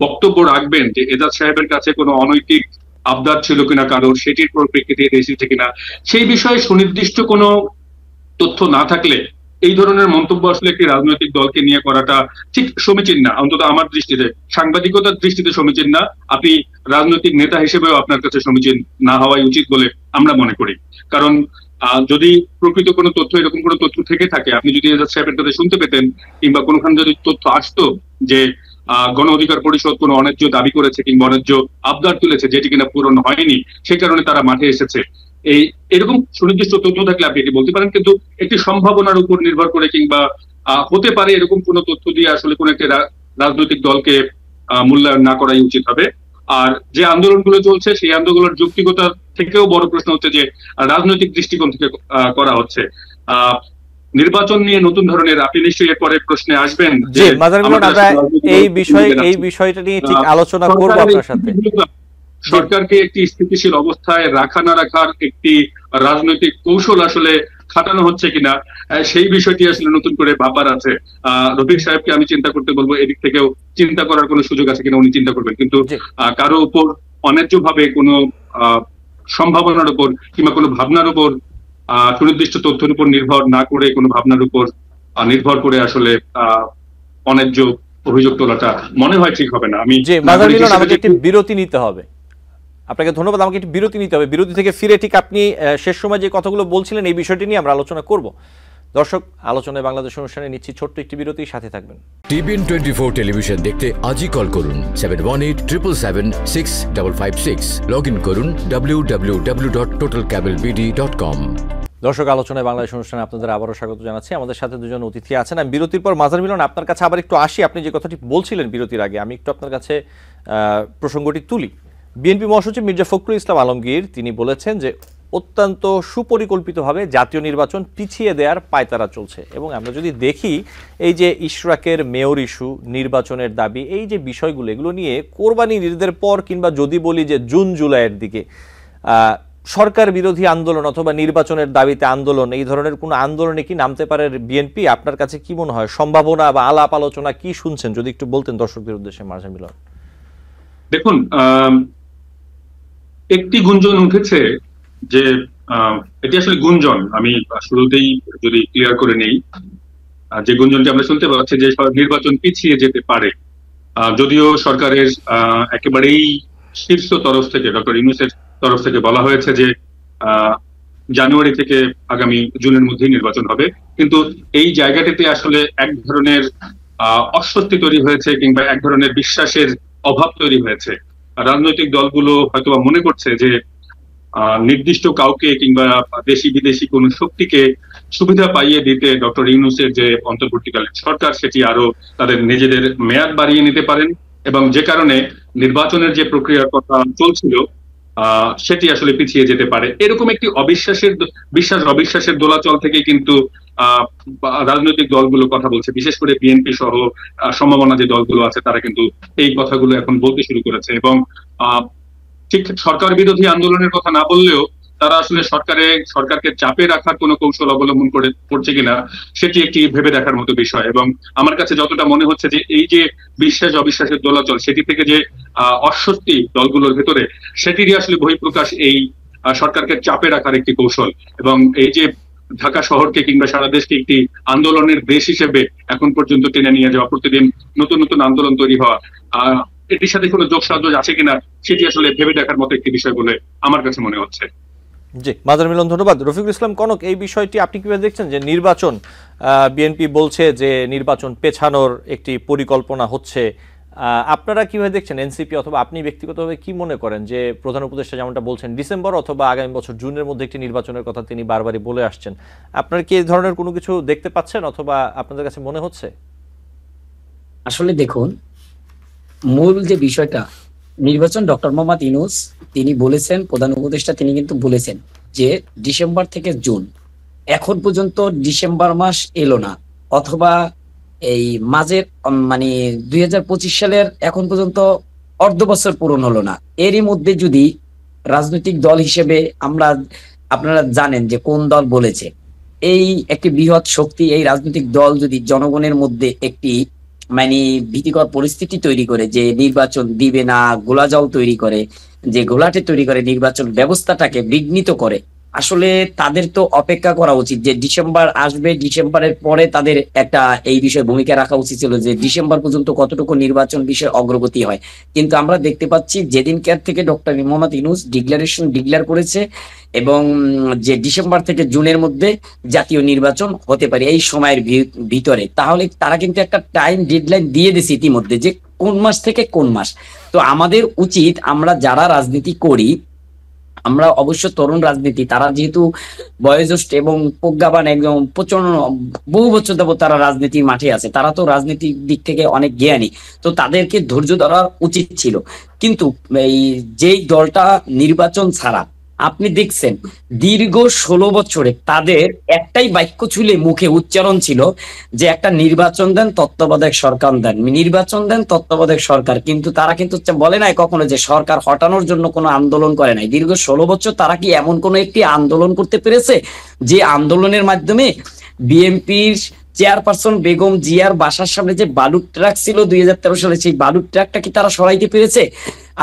বক্তব্য রাখবেন যে এজাজ সাহেবের কাছে কোনো অনৈতিক আবদার ছিল কিনা কারোর, সেটির পরিপ্রেক্ষিতে এসেছে কিনা, সেই বিষয়ে সুনির্দিষ্ট কোনো তথ্য না থাকলে এই ধরনের মন্তব্য আসলে একটি রাজনৈতিক দলকে নিয়ে করাটা ঠিক সমীচীন না, অন্তত আমার দৃষ্টিতে, সাংবাদিকতার দৃষ্টিতে সমীচীন না। আপনি রাজনৈতিক নেতা হিসেবেও আপনার কাছে সমীচীন না হওয়াই উচিত বলে আমরা মনে করি। কারণ যদি প্রকৃত কোনো তথ্য, এরকম কোনো তথ্য থেকে থাকে, আপনি যদি এজাজ সাহেবের কাছে শুনতে পেতেন, কিংবা কোনোখানে যদি তথ্য আসতো যে গণ অধিকার পরিষদ কোনো অন্যায্য দাবি করেছে কিংবা অন্যায্য আবদার তুলেছে যেটি কিনা পূরণ হয়নি, সেই কারণে তারা মাঠে এসেছে, এরকম সুনির্দিষ্ট তথ্য থাকলে আপনি এটি বলতে পারেন। কিন্তু একটি সম্ভাবনার উপর নির্ভর করে কিংবা হতে পারে এরকম কোন তথ্য দিয়ে আসলে কোন একটি রাজনৈতিক দলকে মূল্যায়ন না করাই উচিত হবে। আর যে আন্দোলনগুলো চলছে, সেই আন্দোলনের যৌক্তিকতা থেকেও বড় প্রশ্ন হচ্ছে যে রাজনৈতিক দৃষ্টিকোণ থেকে করা হচ্ছে। নির্বাচন নিয়ে নতুন ধরনের, আপনি নিশ্চয়ই এরপরে প্রশ্নে আসবেন,
যে আমরা এই বিষয়টা নিয়ে ঠিক আলোচনা করব আপনার সাথে।
সরকারকে একটি স্থিতিশীল অবস্থায় রাখা না রাখার একটি রাজনৈতিক কৌশল আসলে খাটানো হচ্ছে কিনা, সেই বিষয়টি আসলে নতুন করে ভাবার আছে। রফিক সাহেবকে আমি চিন্তা করতে বলবো, এদিক থেকেও চিন্তা করার কোনো সুযোগ আছে কিনা উনি চিন্তা করবেন। কিন্তু কারো উপর অন্যায্য ভাবে কোনো সম্ভাবনার উপর কিংবা কোনো ভাবনার উপর, সুনির্দিষ্ট তথ্যের উপর নির্ভর না করে, কোনো ভাবনার উপর নির্ভর করে আসলে অন্যায্য অভিযোগ তোলাটা মনে হয় ঠিক হবে না। আমি
আমাকে একটি বিরতি নিতে হবে। আপনাকে ধন্যবাদ। আমাকে একটি বিরতি নিতে হবে। বিরতি থেকে ফিরে ঠিক আপনি শেষ সময় যে কথাগুলো বলছিলেন, এই বিষয়টি নিয়ে আমরা আলোচনা করব। দর্শক, আলোচনায় বাংলাদেশ অনুষ্ঠানে নিচ্ছি ছোট্ট একটি বিরতি, সাথে থাকবেন।
টিবিএন 24 টেলিভিশন দেখতে আজই কল করুন 7187776556। লগ ইন করুন www.totalcablebd.com।
দর্শক, আলোচনায় বাংলাদেশ অনুষ্ঠানে আপনাদের আবারও স্বাগত জানাচ্ছি। আমাদের সাথে দুজন অতিথি আছেন। আমি বিরতির পর মাজার মিলন আপনার কাছে আবার একটু আসি। আপনি যে কথাটি বলছিলেন বিরতির আগে, আমি একটু আপনার কাছে প্রসঙ্গটি তুলি। বিএনপি মহাসচিব মির্জা ফখরুল ইসলাম আলমগীর তিনি বলেছেন যে অত্যন্ত সুপরিকল্পিতভাবে জাতীয় নির্বাচন পিছিয়ে দেওয়ার পায়তারা চলছে। এবং আমরা যদি দেখি এই যে ইশরাকের মেয়র ইস্যু, নির্বাচনের দাবি, এই যে বিষয়গুলো, এগুলো নিয়ে কোরবানির ঈদের পর কিংবা যদি বলি যে জুন জুলাইয়ের দিকে সরকার বিরোধী আন্দোলন অথবা নির্বাচনের দাবিতে আন্দোলন, এই ধরনের কোনো আন্দোলনে কি নামতে পারে বিএনপি? আপনার কাছে কি মনে হয়, সম্ভাবনা বা আলাপ আলোচনা কি শুনছেন, যদি একটু বলতেন দর্শকদের উদ্দেশ্যে মাঝে মিলন।
দেখুন, একটি গুঞ্জন উঠেছে যে এটি আসলে গুঞ্জন, আমি শুরুতেই যদি ক্লিয়ার করে নেই, যে গুঞ্জনটি আমরা শুনতে পাচ্ছি যে নির্বাচন পিছিয়ে যেতে পারে। যদিও সরকারের একেবারেই শীর্ষ তরফ থেকে, ডক্টর ইউনূসের তরফ থেকে বলা হয়েছে যে জানুয়ারি থেকে আগামী জুনের মধ্যেই নির্বাচন হবে, কিন্তু এই জায়গাটিতে আসলে এক ধরনের অস্বস্তি তৈরি হয়েছে কিংবা এক ধরনের বিশ্বাসের অভাব তৈরি হয়েছে। রাজনৈতিক দলগুলো হয়তো মনে করছে যে নির্দিষ্ট কাউকে কিংবা দেশি বিদেশি কোন শক্তিকে সুবিধা পাইয়ে দিতে ডক্টর ইউনূসের যে অন্তর্বর্তীকালীন সরকার, সেটি আরো তাদের নিজেদের মেয়াদ বাড়িয়ে নিতে পারেন, এবং যে কারণে নির্বাচনের যে প্রক্রিয়ার কথা চলছিল সেটি আসলে পিছিয়ে যেতে পারে। এরকম একটি অবিশ্বাসের দোলাচল থেকে কিন্তু রাজনৈতিক দলগুলো কথা বলছে, বিশেষ করে বিএনপি সহ সম্ভাবনা যে দলগুলো আছে তারা কিন্তু এই কথাগুলো এখন বলতে শুরু করেছে। এবং ঠিক সরকার বিরোধী আন্দোলনের কথা না বললেও তারা আসলে সরকারকে চাপে রাখার কোনো কৌশল অবলম্বন করছে কিনা সেটি একটি ভেবে দেখার মতো বিষয়। এবং আমার কাছে যতটা মনে হচ্ছে যে এই যে বিশ্বাস অবিশ্বাসের দোলাচল, সেটি থেকে যে অস্বস্তি দলগুলোর ভেতরে, সেটিরই আসলে বহিঃপ্রকাশ এই সরকারকে চাপে রাখার একটি কৌশল। এবং এই যে ঢাকা শহরকে কিংবা সারা দেশকে একটি আন্দোলনের দেশ হিসেবে এখন পর্যন্ত টেনে নিয়ে যাওয়া, প্রতিদিন নতুন নতুন আন্দোলন তৈরি হওয়া, এটির সাথে কোনো যোগসাজশ আছে কিনা সেটি আসলে ভেবে দেখার মতো একটি বিষয় বলে আমার কাছে মনে হচ্ছে।
জি, মাজার মিলন, ধন্যবাদ। রফিকুল ইসলাম কনক, এই বিষয়টি আপনি কিভাবে দেখছেন যে নির্বাচন, বিএনপি বলছে যে নির্বাচন পেছানোর একটি পরিকল্পনা হচ্ছে, আপনারা কিভাবে দেখছেন? এনসিপি অথবা আপনি ব্যক্তিগতভাবে কি মনে করেন যে প্রধান উপদেষ্টা যেমনটা বলছেন ডিসেম্বর অথবা আগামী বছর জুনের মধ্যে একটি নির্বাচনের কথা তিনি বারবারই বলে আসছেন, আপনারা কি এই ধরনের কোনো কিছু দেখতে পাচ্ছেন অথবা আপনাদের কাছে মনে হচ্ছে?
আসলে দেখুন, মূল যে বিষয়টা নির্বাচন, ডক্টর মোহাম্মদ ইউনূস তিনি বলেছেন, প্রধান উপদেষ্টা তিনি কিন্তু বলেছেন যে ডিসেম্বর থেকে জুন, এখন পর্যন্ত ডিসেম্বর মাস এলো না, অথবা এই মাঝের মানে 2025 সালের এখন পর্যন্ত অর্ধ বছর পূরণ হলো না। এরই মধ্যে যদি রাজনৈতিক দল হিসেবে আপনারা জানেন যে কোন দল বলেছে, এই একটি বৃহৎ শক্তি, এই রাজনৈতিক দল যদি জনগণের মধ্যে একটি মানে ভীতিকর পরিস্থিতি তৈরি করে, যে নির্বাচন দিবে না, গোলাজাল তৈরি করে, যে গোলাটে তৈরি করে, নির্বাচন ব্যবস্থাটাকে বিঘ্নিত করে, আসলে তাদের তো অপেক্ষা করা উচিত যে ডিসেম্বর আসবে, ডিসেম্বরের পরে তাদের একটা এই বিষয়ে ভূমিকা রাখা উচিত ছিল যে ডিসেম্বর পর্যন্ত কতটুকু নির্বাচন বিষয়ে অগ্রগতি হয়। কিন্তু আমরা দেখতে পাচ্ছি যেদিনকার থেকে ডক্টর মোহাম্মদ ইউনূস ডিক্লেয়ার করেছে, এবং যে ডিসেম্বর থেকে জুনের মধ্যে জাতীয় নির্বাচন হতে পারে এই সময়ের ভিতরে, তাহলে তারা কিন্তু একটা টাইম ডেডলাইন দিয়ে দিয়েছে ইতিমধ্যে যে কোন মাস থেকে কোন মাস। তো আমাদের উচিত, আমরা যারা রাজনীতি করি, আমরা অবশ্য তরুণ রাজনীতি, তারা যেহেতু বয়োজ্যেষ্ঠ এবং প্রজ্ঞাবান, একদম প্রচন্ড বহু বছর যাবত তারা রাজনীতির মাঠে আছে, তারা তো রাজনীতির দিক থেকে অনেক জ্ঞানী, তো তাদেরকে ধৈর্য ধরা উচিত ছিল। কিন্তু এই যেই দলটা নির্বাচন ছাড়া, আপনি দেখছেন দীর্ঘ 16 বছরে তাদের একটাই বাক্য ছিল, মুখে উচ্চারণ ছিল যে একটা নির্বাচন দেন, তত্ত্বাবধায়ক সরকার দেন, নির্বাচন দেন, তত্ত্বাবধায়ক সরকার। কিন্তু তারা কিন্তু বলে নাই কখনো যে সরকার হটানোর জন্য কোনো আন্দোলন করে নাই। দীর্ঘ 16 বছর তারা কি এমন কোনো একটি আন্দোলন করতে পেরেছে যে আন্দোলনের মাধ্যমে বিএনপির চেয়ারপারসন বেগম জিয়ার বাসার সামনে যে বালুর ট্রাক ছিল 2013 সালে, সেই বালুর ট্রাকটা কি তারা সরাইতে পেরেছে?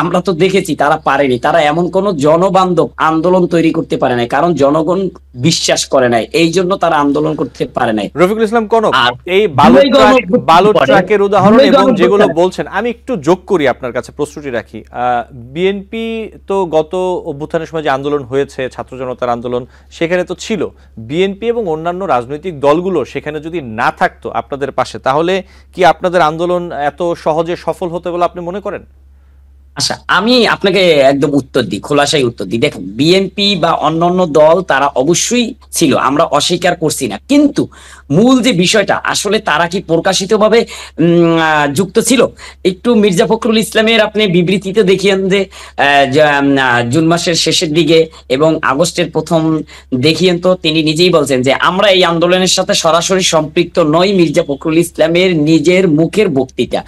আমরা তো দেখেছি তারা পারেনি। তারা এমন কোন জনবান্ধব আন্দোলন তৈরি করতে পারে নাই, কারণ জনগণ বিশ্বাস করে নাই, এই জন্য তারা আন্দোলন করতে পারে নাই।
রফিকুল ইসলাম কনক, এই বালুর ট্রাকের উদাহরণ এবং যেগুলো বলছেন, আমি একটু যোগ করি, আপনার কাছে প্রশ্নটি রাখি। বিএনপি তো গত অভ্যুত্থানের সময় যে আন্দোলন হয়েছে, ছাত্র জনতার আন্দোলন, সেখানে তো ছিল বিএনপি এবং অন্যান্য রাজনৈতিক দলগুলো, সেখানে যদি না থাকতো আপনাদের পাশে, তাহলে কি আপনাদের আন্দোলন এত সহজে সফল হতে বলে আপনি মনে করেন?
আচ্ছা, আমি আপনাকে একদম উত্তর দিই, খোলাসাই উত্তর দিই। দেখুন, বিএনপি বা অন্যান্য দল তারা অবশ্যই ছিল, আমরা অস্বীকার করছি না, কিন্তু মূল যে বিষয়টা আসলে তারা কি প্রকাশিতভাবে যুক্ত ছিল? একটু মির্জা ফখরুল ইসলামের আপনি বিবৃতিতে দেখিয়েন যে জুন মাসের শেষের দিকে এবং আগস্টের প্রথম দেখিয়েন তো, তিনি নিজেই বলছেন যে আমরা এই আন্দোলনের সাথে সরাসরি সম্পৃক্ত নই। মির্জা ফখরুল ইসলামের নিজের মুখের বক্তৃতা।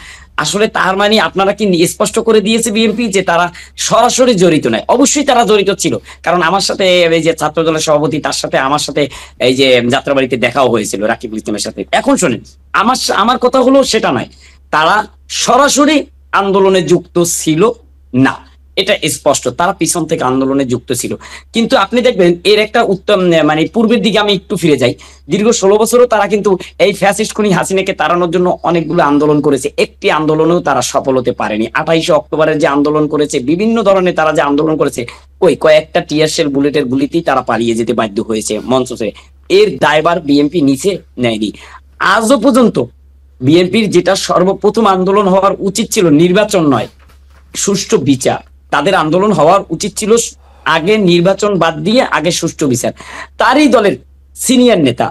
আসলে তার মানে আপনারা কি স্পষ্ট করে দিয়েছে বিএনপি যে তারা সরাসরি জড়িত নয়? অবশ্যই তারা জড়িত ছিল, কারণ আমার সাথে এই যে ছাত্র দলের সভাপতি, তার সাথে আমার সাথে এই যে যাত্রাবাড়িতে দেখাও হয়েছিল রাকিবুল ইসলামের সাথে। এখন শোনেন, আমার কথা হলো সেটা নয়, তারা সরাসরি আন্দোলনে যুক্ত ছিল না, এটা স্পষ্ট। তারা পিছন থেকে আন্দোলনে যুক্ত ছিল, কিন্তু আপনি দেখবেন এর একটা উত্তম মানে পূর্বের দিকে আমি একটু ফিরে যাই। দীর্ঘ 16 বছরও তারা কিন্তু এই ফ্যাসিস্ট খুনি হাসিনাকে তাড়ানোর জন্য অনেকগুলো আন্দোলন করেছে, একটি আন্দোলনেও তারা সফল হতে পারেনি। 28শে অক্টোবরের যে আন্দোলন করেছে, বিভিন্ন ধরনের তারা যে আন্দোলন করেছে, ওই কয়েকটা টিয়ার শেল বুলেটের গুলিতেই তারা পালিয়ে যেতে বাধ্য হয়েছে মঞ্চ থেকে। এর দায়ভার বিএনপি নিচে নেয়নি আজও পর্যন্ত। বিএনপির যেটা সর্বপ্রথম আন্দোলন হওয়ার উচিত ছিল নির্বাচন নয়, সুষ্ঠু বিচার। তাদের আন্দোলন হওয়ার উচিত ছিল আগে নির্বাচন বাদ দিয়ে আগে সুষ্ঠু বিচার। তারই দলের সিনিয়র নেতা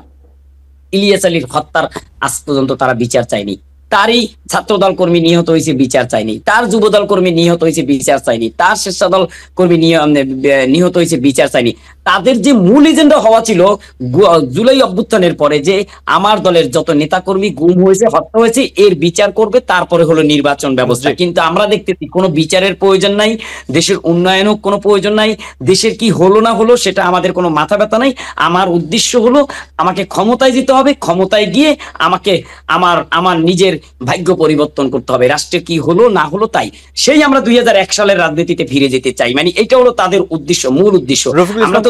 ইলিয়াস আলীর হত্যার আজ পর্যন্ত তারা বিচার চায়নি। তারই ছাত্রদল কর্মী নিহত হয়েছে, বিচার চায়নি। তার যুবদল কর্মী নিহত হয়েছে, বিচার চায়নি। তার স্বেচ্ছাদল কর্মী নিহত হয়েছে, বিচার চায়নি। তাদের যে মূল এজেন্ডা হওয়া ছিল জুলাই অভ্যুত্থানের পরে, যে আমার দলের যত নেতাকর্মী গুম হয়েছে, হত্যা হয়েছে, এর বিচার করবে, তারপরে হলো নির্বাচন ব্যবস্থা। কিন্তু আমরা দেখতেছি কোনো বিচারের প্রয়োজন নাই, দেশের উন্নয়নও কোনো প্রয়োজন নাই, দেশের কি হলো না হলো সেটা আমাদের কোনো মাথা ব্যথা নাই। আমার উদ্দেশ্য হলো আমাকে ক্ষমতায় যেতে হবে, ক্ষমতায় গিয়ে আমাকে আমার নিজের ভাগ্য পরিবর্তন করতে হবে, রাষ্ট্রের কি হলো না হলো তাই। সেই আমরা 2001 সালের রাজনীতিতে ফিরে যেতে চাই, মানে এটা হলো তাদের উদ্দেশ্য, মূল উদ্দেশ্য। আমরা তো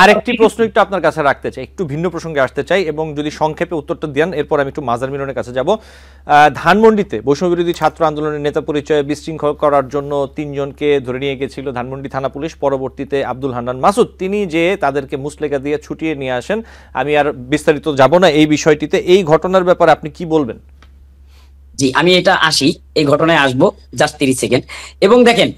আরেকটি প্রশ্ন একটু আপনার কাছে রাখতে চাই, একটু ভিন্ন প্রসঙ্গে আসতে চাই, এবং যদি সংক্ষেপে উত্তরটা দেন এরপর আমি একটু মাজার মিলনের কাছে যাব। ধানমন্ডিতে বৈষম্যবিরোধী ছাত্র আন্দোলনের নেতা পরিচয়ে বিশৃঙ্খল করার জন্য 3 জনকে ধরে নিয়ে গিয়েছিল ধানমন্ডি থানা পুলিশ। পরবর্তীতে আব্দুল হান্নান মাসুদ তিনি যে তাদেরকে মুসলেকা দিয়ে ছুটিয়ে নিয়ে আসেন। আমি আর বিস্তারিত যাব না এই বিষয়টিতে। এই ঘটনার ব্যাপারে আপনি কি বলবেন?
জি, আমি এটা আসি, এই ঘটনায় আসবো জাস্ট 30 সেকেন্ড। এবং দেখেন,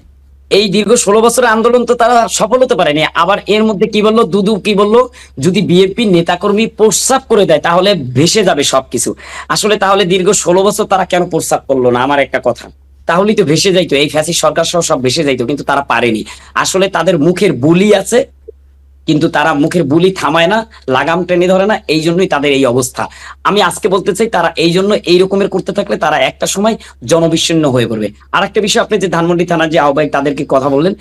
এই দীর্ঘ 16 বছরের আন্দোলন তো তারা সফল হতে পারেনি। আবার এর মধ্যে কি বললো দুদু, কি বললো, যদি বিএনপি নেতাকর্মী প্রস্রাব করে দেয় তাহলে ভেসে যাবে সবকিছু। আসলে তাহলে দীর্ঘ 16 বছর তারা কেন প্রস্রাব করলো না? আমার একটা কথা, তাহলেই তো ভেসে যাইতো, এই ফ্যাসিস্ট সরকার সহ সব ভেসে যাইতো, কিন্তু তারা পারেনি। আসলে তাদের মুখের বুলি আছে, কিন্তু তারা মুখের বুলি থামায় না, লাগাম টেনে ধরে না, এই জন্যই তাদের এই অবস্থা। আমি আজকে বলতে চাই, তারা এই জন্য এই রকমের করতে থাকলে তারা একটা সময় জনবিচ্ছিন্ন হয়ে পড়বে। আর একটা বিষয়, আপনি যে ধানমন্ডি থানার যে আহ্বায়ক তাদেরকে কথা বললেন,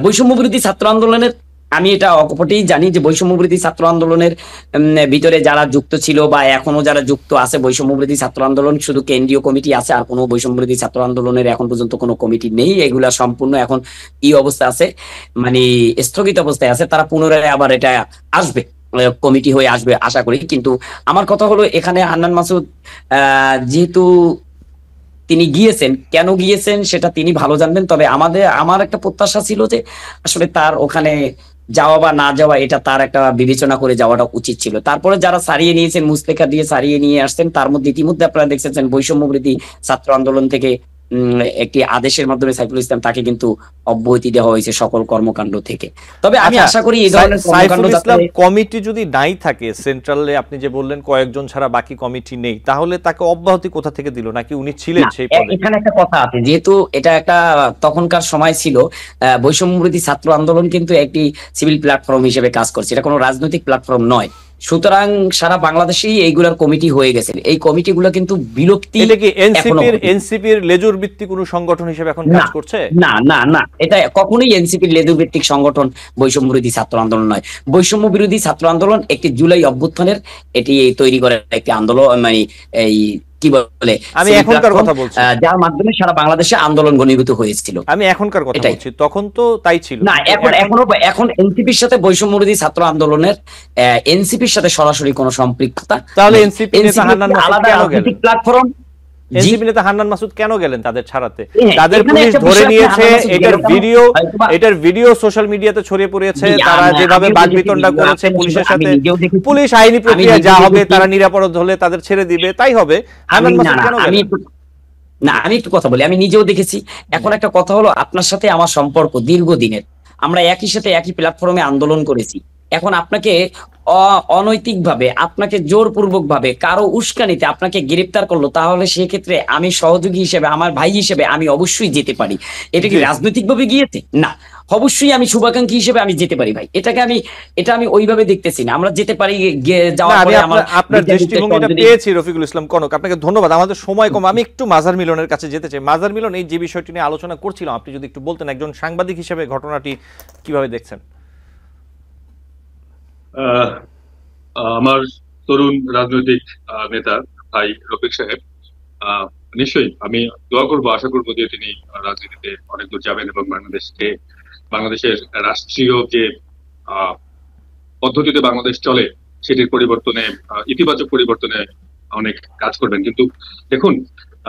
বৈষম্য বিরোধী ছাত্র আন্দোলনের, আমি এটা অকপটেই জানি যে বৈষম্য বিরোধী ছাত্র আন্দোলনের ভিতরে যারা যুক্ত ছিল বা এখনো যারা যুক্ত আছে, বৈষম্য বিরোধী ছাত্র আন্দোলন শুধু কেন্দ্রীয় কমিটি আছে, আর কোনো বৈষম্য বিরোধী ছাত্র আন্দোলনের এখন পর্যন্ত কোনো কমিটি নেই। এগুলা সম্পূর্ণ এখন এই অবস্থা আছে, মানে স্থগিত অবস্থায় আছে। তারা পুনরায় আবার এটা আসবে, কমিটি হয়ে আসবে আশা করি। কিন্তু আমার কথা হলো, এখানে হান্নান মাসুদ যেহেতু তিনি গিয়েছেন, কেন গিয়েছেন সেটা তিনি ভালো জানবেন। তবে আমার একটা প্রত্যাশা ছিল যে আসলে তার ওখানে যাওয়া বা না যাওয়া এটা তার একটা বিবেচনা করে যাওয়াটা উচিত ছিল। তারপরে যারা সারিয়ে নিয়েছেন, মুসলেকা দিয়ে সারিয়ে নিয়ে আসছেন, তার মধ্যে ইতিমধ্যে আপনারা দেখছেন বৈষম্য বিরোধী ছাত্র আন্দোলন থেকে একটি আদেশের মাধ্যমে সাইফুল ইসলাম তাকে কিন্তু অব্যাহতি দেওয়া হয়েছে সকল কর্মকাণ্ড থেকে। তবে আমি আশা করি এই ধরনের কর্মকাণ্ড,
কমিটি যদি নাই থাকে সেন্ট্রালে, আপনি যে বললেন কয়েকজন ছাড়া বাকি কমিটি নেই, তাহলে তাকে অব্যাহতি কোথা থেকে দিল? নাকি উনি ছিলেন সেই পদে?
এখানে একটা কথা আছে, যেহেতু এটা একটা তখনকার সময় ছিল, বৈষম্য বিরোধী ছাত্র আন্দোলন কিন্তু একটি সিভিল প্ল্যাটফর্ম হিসেবে কাজ করছে, এটা কোনো রাজনৈতিক প্ল্যাটফর্ম নয়। সুতরাং সারা বাংলাদেশেই এইগুলার কমিটি হয়ে গেছে। এই কমিটিগুলো কিন্তু বিলুপ্তি,
এটা কি এনসিপির লেজুর ভিত্তিক কোনো সংগঠন হিসেবে এখন কাজ করছে?
না না না, এটা কখনোই এনসিপির লেজুর ভিত্তিক সংগঠন বৈষম্য বিরোধী ছাত্র আন্দোলন নয়। বৈষম্য বিরোধী ছাত্র আন্দোলন একটি জুলাই অভ্যুত্থানের এটি তৈরি করে একটি আন্দোলন, মানে এই কি বলে,
আমি এখনকার কথা বলছি,
যার মাধ্যমে সারা বাংলাদেশে আন্দোলন ঘনীভূত হয়েছিল।
আমি এখনকার কথা বলছি, তখন তো তাই ছিল
না। এখন এনসিপির সাথে বৈষম্য বিরোধী ছাত্র আন্দোলনের এনসিপির সাথে সরাসরি কোনো সম্পৃক্ততা।
তাহলে এনসিপি
আলাদা রাজনৈতিক প্ল্যাটফর্ম।
এনসিপি নেতা হান্নান মাসুদ কেন গেলেন তাদের ছাড়াতে? তাদের পুলিশ ধরে নিয়েছে, এটার ভিডিও সোশ্যাল মিডিয়াতে ছড়িয়ে পড়েছে। তারা যেভাবে বাকবিতণ্ডা করেছে পুলিশের সাথে, পুলিশ আইনি প্রক্রিয়া যা হবে, তারা নিরাপরাধ হলে তাদের ছেড়ে দিবে, তাই হবে। হান্নান মাসুদ কেন গেলেন?
না, আমি একটু কথা বলি, আমি নিজেও দেখেছি। এখন একটা কথা হলো, আপনার সাথে আমার সম্পর্ক দীর্ঘদিনের, আমরা একই সাথে একই প্ল্যাটফর্মে আন্দোলন করেছি। এখন আপনাকে অনৈতিক ভাবে, আপনাকে জোরপূর্বক ভাবে কারো উস্কানিতে আপনাকে গ্রেপ্তার করলো, তাহলে সেক্ষেত্রে আমি সহযোগী হিসেবে, আমার ভাই হিসেবে আমি অবশ্যই যেতে পারি। এটা কি
জি।
রাজনৈতিক ভাবে গিয়েছে? না, অবশ্যই আমি শুভাকাঙ্ক্ষী হিসেবে আমি যেতে পারি ভাই। এটা আমি ওইভাবে দেখতেছি না। আমরা যেতে পারি,
না,
যাওয়ার
আমি
পরে আমার
আপনার
বিদ্যালয়তে
দৃষ্টিভঙ্গিটা
যদি-
পেয়েছি রফিকুল ইসলাম কনক, আপনাকে ধন্যবাদ। আমাদের সময় কম, আমি একটু মাজার মিলনের কাছে যেতে চাই। মাজার মিলন, এই যে বিষয়টি নিয়ে আলোচনা করছিলাম, আপনি যদি একটু বলতেন একজন সাংবাদিক হিসেবে ঘটনাটি কিভাবে দেখছেন?
আহ, আমার তরুণ রাজনৈতিক নেতা ভাই রফিক সাহেব, আহ, নিশ্চয়ই আমি দোয়া করবো, আশা করবো যে তিনি রাজনীতিতে অনেক দূর যাবেন এবং বাংলাদেশের রাষ্ট্রীয় যে আহ, পদ্ধতিতে বাংলাদেশ চলে সেটির পরিবর্তনে, ইতিবাচক পরিবর্তনে অনেক কাজ করবেন। কিন্তু দেখুন,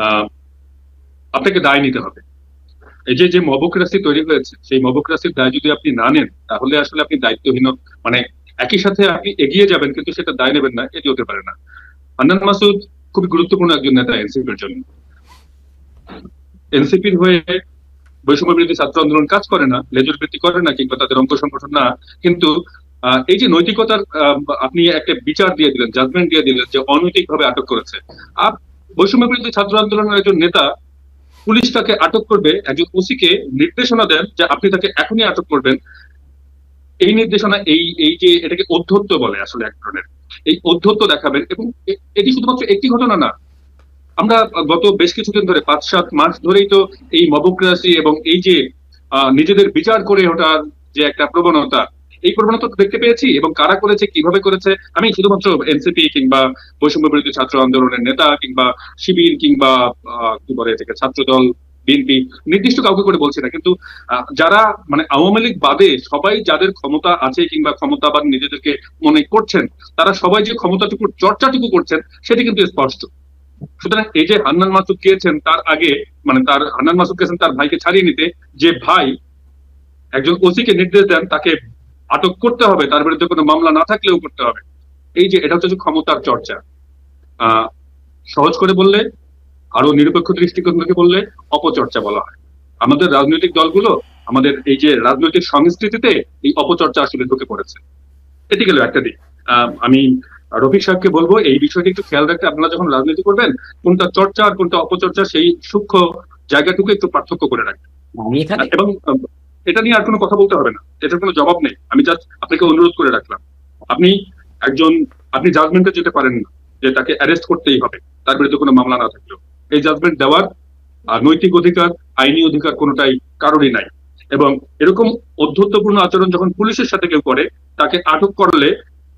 আহ, আপনাকে দায় নিতে হবে। এই যে যে মবক্রাসি তৈরি হয়েছে, সেই মবক্রাসির দায় যদি আপনি না নেন, তাহলে আসলে আপনি দায়িত্বহীন, মানে একই সাথে আপনি এগিয়ে যাবেন কিন্তু সেটা দায় নেবেন না, এটি হতে পারে না। হান্নান মাসুদ খুবই গুরুত্বপূর্ণ একজন নেতা এনসিপির জন্য। এনসিপির হয়ে বৈষম্য বিরোধী ছাত্র আন্দোলন কাজ করে না, লেজুর বৃত্তি করে না, কিংবা তাদের অঙ্গ সংগঠন না, কিন্তু এই যে নৈতিকতার আপনি একটা বিচার দিয়ে দিলেন, জাজমেন্ট দিয়ে দিলেন যে অনৈতিক ভাবে আটক করেছে। বৈষম্য বিরোধী ছাত্র আন্দোলনের একজন নেতা, পুলিশ তাকে আটক করবে, একজন ওসিকে নির্দেশনা দেন যে আপনি তাকে এখনই আটক করবেন। এই নির্দেশনা, এই যে এটাকে অধ্যত্ব বলে আসলে এক ধরনের, এই অধ্যত্ব দেখাবেন। এবং এটি শুধুমাত্র একটি ঘটনা না, আমরা গত বেশ কিছুদিন ধরে 5-7 মাস ধরেই তো এই মবক্রাসি এবং এই যে নিজেদের বিচার করে ওঠার যে একটা প্রবণতা, এই প্রবণতা দেখতে পেয়েছি। এবং কারা করেছে, কিভাবে করেছে, আমি শুধুমাত্র এনসিপি কিংবা বৈষম্য বিরোধী ছাত্র আন্দোলনের নেতা কিংবা শিবির কিংবা কি বলে এটাকে ছাত্রদল, বিএনপি, নির্দিষ্ট কাউকে করে বলছি না, কিন্তু যারা মানে আওয়ামী লীগ বাদে সবাই যাদের ক্ষমতা আছে কিংবা ক্ষমতাবান নিজেদেরকে মনে করছেন, তারা সবাই যে ক্ষমতাটুকু চর্চাটুকু করছেন সেটি কিন্তু স্পষ্ট। সুতরাং এই যে হান্নান মাসুদ গিয়েছেন, তার আগে মানে হান্নান মাসুদ গেছেন তার ভাইকে ছাড়িয়ে নিতে, যে ভাই একজন ওসিকে নির্দেশ দেন তাকে আটক করতে হবে, তার বিরুদ্ধে কোনো মামলা না থাকলেও করতে হবে। এই যে এটা হচ্ছে ক্ষমতার চর্চা। সহজ করে বললে, আরো নিরপেক্ষ দৃষ্টিকোণ থেকে বললে, অপচর্চা বলা হয়। আমাদের রাজনৈতিক দলগুলো, আমাদের এই যে রাজনৈতিক সংস্কৃতিতে এই অপচর্চা আসলে ঢুকে পড়েছে। এটি গেল একটা দিক। আমি রফিক সাহেবকে বলবো এই বিষয়টি একটু খেয়াল রাখতে, আপনারা যখন রাজনীতি করবেন কোনটা চর্চা আর কোনটা অপচর্চা, সেই সূক্ষ্ম জায়গাটুকু একটু পার্থক্য করে রাখবেন।
আমি এখানে
এবং এটা নিয়ে আর কোনো কথা বলতে হবে না, এটার কোনো জবাব নেই। আমি জাস্ট আপনাকে অনুরোধ করে রাখলাম, আপনি জাজমেন্টে যেতে পারেন না যে তাকে অ্যারেস্ট করতেই হবে তার বিরুদ্ধে কোনো মামলা না থাকলেও। এই জাজমেন্ট দেওয়ার নৈতিক অধিকার, আইনি অধিকার কোনোটাই কারোরই নাই। এবং এরকম অধ্যত্বপূর্ণ আচরণ যখন পুলিশের সাথে কেউ করে, তাকে আটক করলে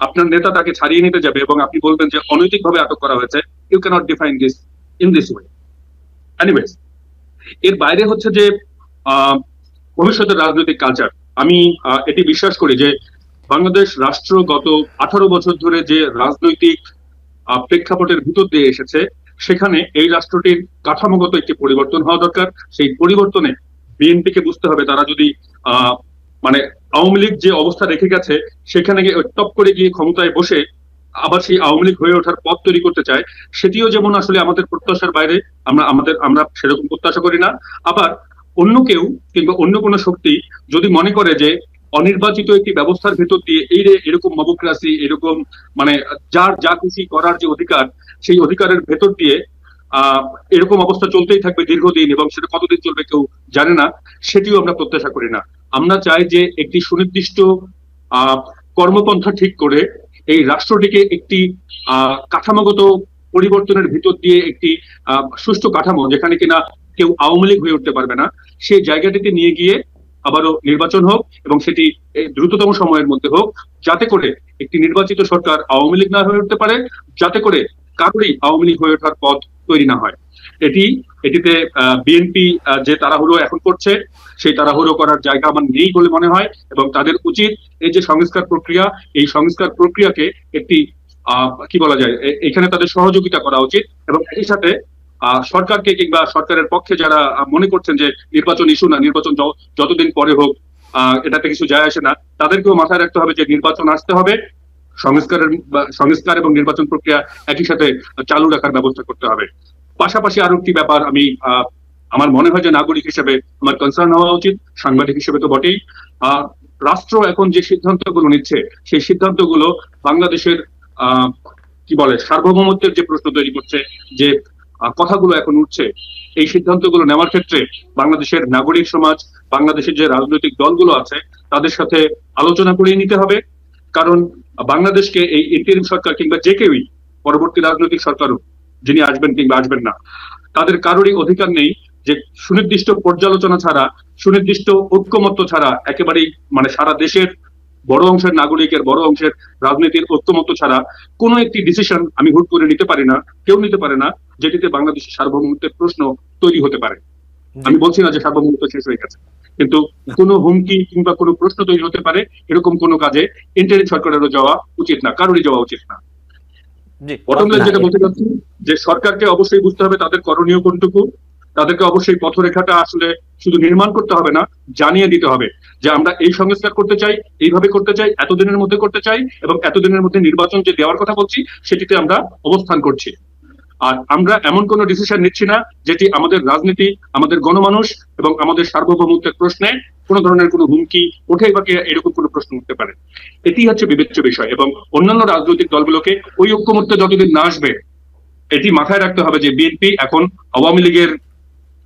আপনার নেতা তাকে ছাড়িয়ে নিতে যাবে এবং আপনি বলবেন যে অনৈতিকভাবে আটক করা হয়েছে। You can't define this in this way. Anyways, এর বাইরে হচ্ছে যে ভবিষ্যতের রাজনৈতিক কালচার। আমি এটি বিশ্বাস করি যে বাংলাদেশ রাষ্ট্র গত 18 বছর ধরে যে রাজনৈতিক প্রেক্ষাপটের ভিতর দিয়ে এসেছে, সেখানে এই রাষ্ট্রটির কাঠামোগত একটি পরিবর্তন হওয়া দরকার। সেই পরিবর্তনে বিএনপিকে বুঝতে হবে, তারা যদি মানে আওয়ামী লীগ যে অবস্থা রেখে গেছে সেখানে গিয়ে টপ করে গিয়ে ক্ষমতায় বসে আবার সেই আওয়ামী লীগ হয়ে ওঠার পথ তৈরি করতে চায়, সেটিও যেমন আসলে আমাদের প্রত্যাশার বাইরে, আমরা সেরকম প্রত্যাশা করি না। আবার অন্য কেউ কিংবা অন্য কোনো শক্তি যদি মনে করে যে অনির্বাচিত একটি ব্যবস্থার ভেতর দিয়ে এরকম মবক্রাসি, এরকম মানে যার যা খুশি করার যে অধিকার, সেই অধিকারের ভেতর দিয়ে এরকম অবস্থা চলতেই থাকবে দীর্ঘদিন, এবং সেটা কতদিন চলবে কেউ জানে না, সেটিও আমরা প্রত্যাশা করি না। আমরা চাই যে একটি সুনির্দিষ্ট কর্মপন্থা ঠিক করে এই রাষ্ট্রটিকে একটি কাঠামোগত পরিবর্তনের ভিতর দিয়ে একটি সুষ্ঠু কাঠামো, যেখানে কিনা কেউ আওয়ামী লীগ হয়ে উঠতে পারবে না, সেই জায়গাটিতে নিয়ে গিয়ে আবারও নির্বাচন হোক, এবং সেটি দ্রুততম সময়ের মধ্যে হোক, যাতে করে একটি নির্বাচিত সরকার আওয়ামী লীগ না হয়ে উঠতে পারে, যাতে করে কারোরই আওয়ামী লীগ হয়ে ওঠার পথ তৈরি না হয়। এটিতে বিএনপি যে তাড়াহুড়ো এখন করছে, সেই তাড়াহুড়ো করার জায়গা আমার নেই বলে মনে হয়। এবং তাদের উচিত এই যে সংস্কার প্রক্রিয়া, এই সংস্কার প্রক্রিয়াকে একটি কি বলা যায়, এখানে তাদের সহযোগিতা করা উচিত। এবং এর সাথে সরকারকে কিংবা সরকারের পক্ষে যারা মনে করছেন যে নির্বাচন ইস্যু না, নির্বাচন যতদিন পরে হোক, এটাতে কিছু যায় আসে না, তাদেরকেও মাথায় রাখতে হবে যে নির্বাচন আসতে হবে, সংস্কার এবং নির্বাচন প্রক্রিয়া একই সাথে চালু রাখার ব্যবস্থা করতে হবে। পাশাপাশি আরো একটি ব্যাপার আমি আমার মনে হয় যে নাগরিক হিসেবে আমার কনসার্ন হওয়া উচিত, সাংবাদিক হিসেবে তো বটেই। রাষ্ট্র এখন যে সিদ্ধান্তগুলো নিচ্ছে সেই সিদ্ধান্তগুলো বাংলাদেশের কি বলে সার্বভৌমত্বের যে প্রশ্ন তৈরি করছে, যে কথাগুলো এখন উঠছে, এই সিদ্ধান্তগুলো নেওয়ার ক্ষেত্রে বাংলাদেশের নাগরিক সমাজ, বাংলাদেশের যে রাজনৈতিক দলগুলো আছে তাদের সাথে আলোচনা করে নিতে হবে। কারণ বাংলাদেশকে এই ইন্টারিম সরকার কিংবা যে কেউই, পরবর্তী রাজনৈতিক সরকারও যিনি আসবেন কিংবা আসবেন না, তাদের কারোরই অধিকার নেই যে সুনির্দিষ্ট পর্যালোচনা ছাড়া, সুনির্দিষ্ট ঐক্যমত্য ছাড়া, একেবারেই মানে সারা দেশের বড় অংশের নাগরিকের, বড় অংশের রাজনীতির ঐক্যমত্য ছাড়া কোনো একটি ডিসিশন আমি হুট করে নিতে পারি না, কেউ নিতে পারে না, যেটিতে বাংলাদেশের সার্বভৌমত্বের প্রশ্ন তৈরি হতে পারে। আমি বলছি না যে সার্বভৌমত্ব শেষ হয়ে গেছে, কিন্তু কোনো হুমকি কিংবা কোনো প্রশ্ন তৈরি হতে পারে এরকম কোনো কাজে ইন্টারিম সরকারেরও যাওয়া উচিত না, কারোরই যাওয়া উচিত না। বটম লাইন যেটা বলতে চাচ্ছি যে সরকারকে অবশ্যই বুঝতে হবে তাদের করণীয় কোনটুকু, তাদেরকে অবশ্যই পথরেখাটা আসলে শুধু নির্মাণ করতে হবে না, জানিয়ে দিতে হবে যে আমরা এই সংস্কার করতে চাই, এইভাবে করতে চাই, এতদিনের মধ্যে করতে চাই, এবং এতদিনের মধ্যে নির্বাচন যে দেওয়ার কথা বলছি সেটিতে আমরা অবস্থান করছি। আর আমরা এমন কোনো ডিসিশন নিচ্ছি না যেটি আমাদের রাজনীতি, আমাদের গণমানুষ এবং আমাদের সার্বভৌমত্বের প্রশ্নে কোনো ধরনের কোনো হুমকি ওঠে বা এরকম কোনো প্রশ্ন উঠতে পারে। এটি হচ্ছে বিবেচ্য বিষয়, এবং অন্যান্য রাজনৈতিক দলগুলোকে ওই ঐক্যমত্যে যতদিন না আসবে এটি মাথায় রাখতে হবে যে বিএনপি এখন আওয়ামী লীগের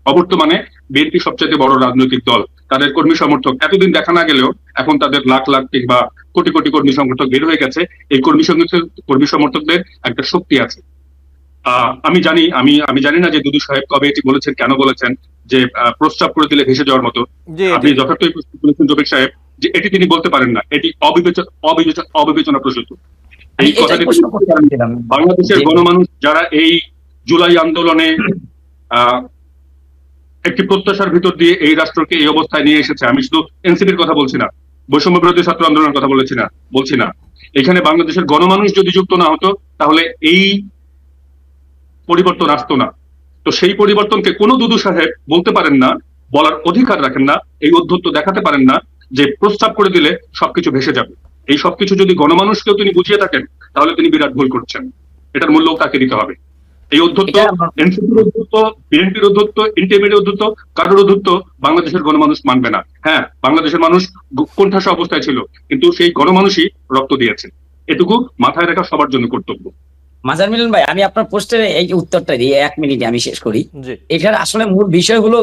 অবর্তমানে বিএনপি সবচেয়ে বড় রাজনৈতিক দল। তাদের কর্মী সমর্থক এতদিন দেখা না গেলেও এখন তাদের লাখ লাখ কিংবা কোটি কোটি কর্মী সমর্থক বের হয়ে গেছে। এই কর্মী সমর্থকদের একটা শক্তি আছে। আমি জানি না যে দুদু সাহেব কবে এটি বলেছেন, কেন বলেছেন, যে প্রস্তাব করে দিলে ভেসে যাওয়ার মতো। আপনি যথার্থই প্রস্তাব করেছেন জবির সাহেব, যে এটি তিনি বলতে পারেন না, এটি অবিবেচনা প্রসূত। এই কথাটি বাংলাদেশের গণমানুষ যারা এই জুলাই আন্দোলনে একটি প্রত্যাশার ভিতর দিয়ে এই রাষ্ট্রকে এই অবস্থায় নিয়ে এসেছে, আমি শুধু এনসিপির কথা বলছি না, বৈষম্য বিরোধী ছাত্র আন্দোলনের কথা বলছি না, এখানে বাংলাদেশের গণমানুষ যদি যুক্ত না হতো তাহলে এই পরিবর্তন আসতো না। তো সেই পরিবর্তনকে কোনো দুদু সাহেব বলতে পারেন না, বলার অধিকার রাখেন না, এই অধ্যত্ব দেখাতে পারেন না যে প্রস্তাব করে দিলে সবকিছু ভেসে যাবে। এই সবকিছু যদি গণমানুষকেও তিনি বুঝিয়ে থাকেন তাহলে তিনি বিরাট ভুল করছেন, এটার মূল্যও তাকে দিতে হবে। এই অধ্যত্ব এনসিপির অধ্যত্ব, বিএনপির অধ্যত্ব, ইন্টারমিডিয়েট অধ্যত্ব, কারোর অধ্যত্ব বাংলাদেশের গণমানুষ মানবে না। হ্যাঁ, বাংলাদেশের মানুষ কোণঠাসা অবস্থায় ছিল, কিন্তু সেই গণমানুষই রক্ত দিয়েছে, এটুকু মাথায় রাখা সবার জন্য কর্তব্য।
মাজার মিলন ভাই, আমি আপনার পোস্টের এই উত্তরটা দিয়ে 1 মিনিটে আমি শেষ করি। এখানে আসলে মূল বিষয় হলো,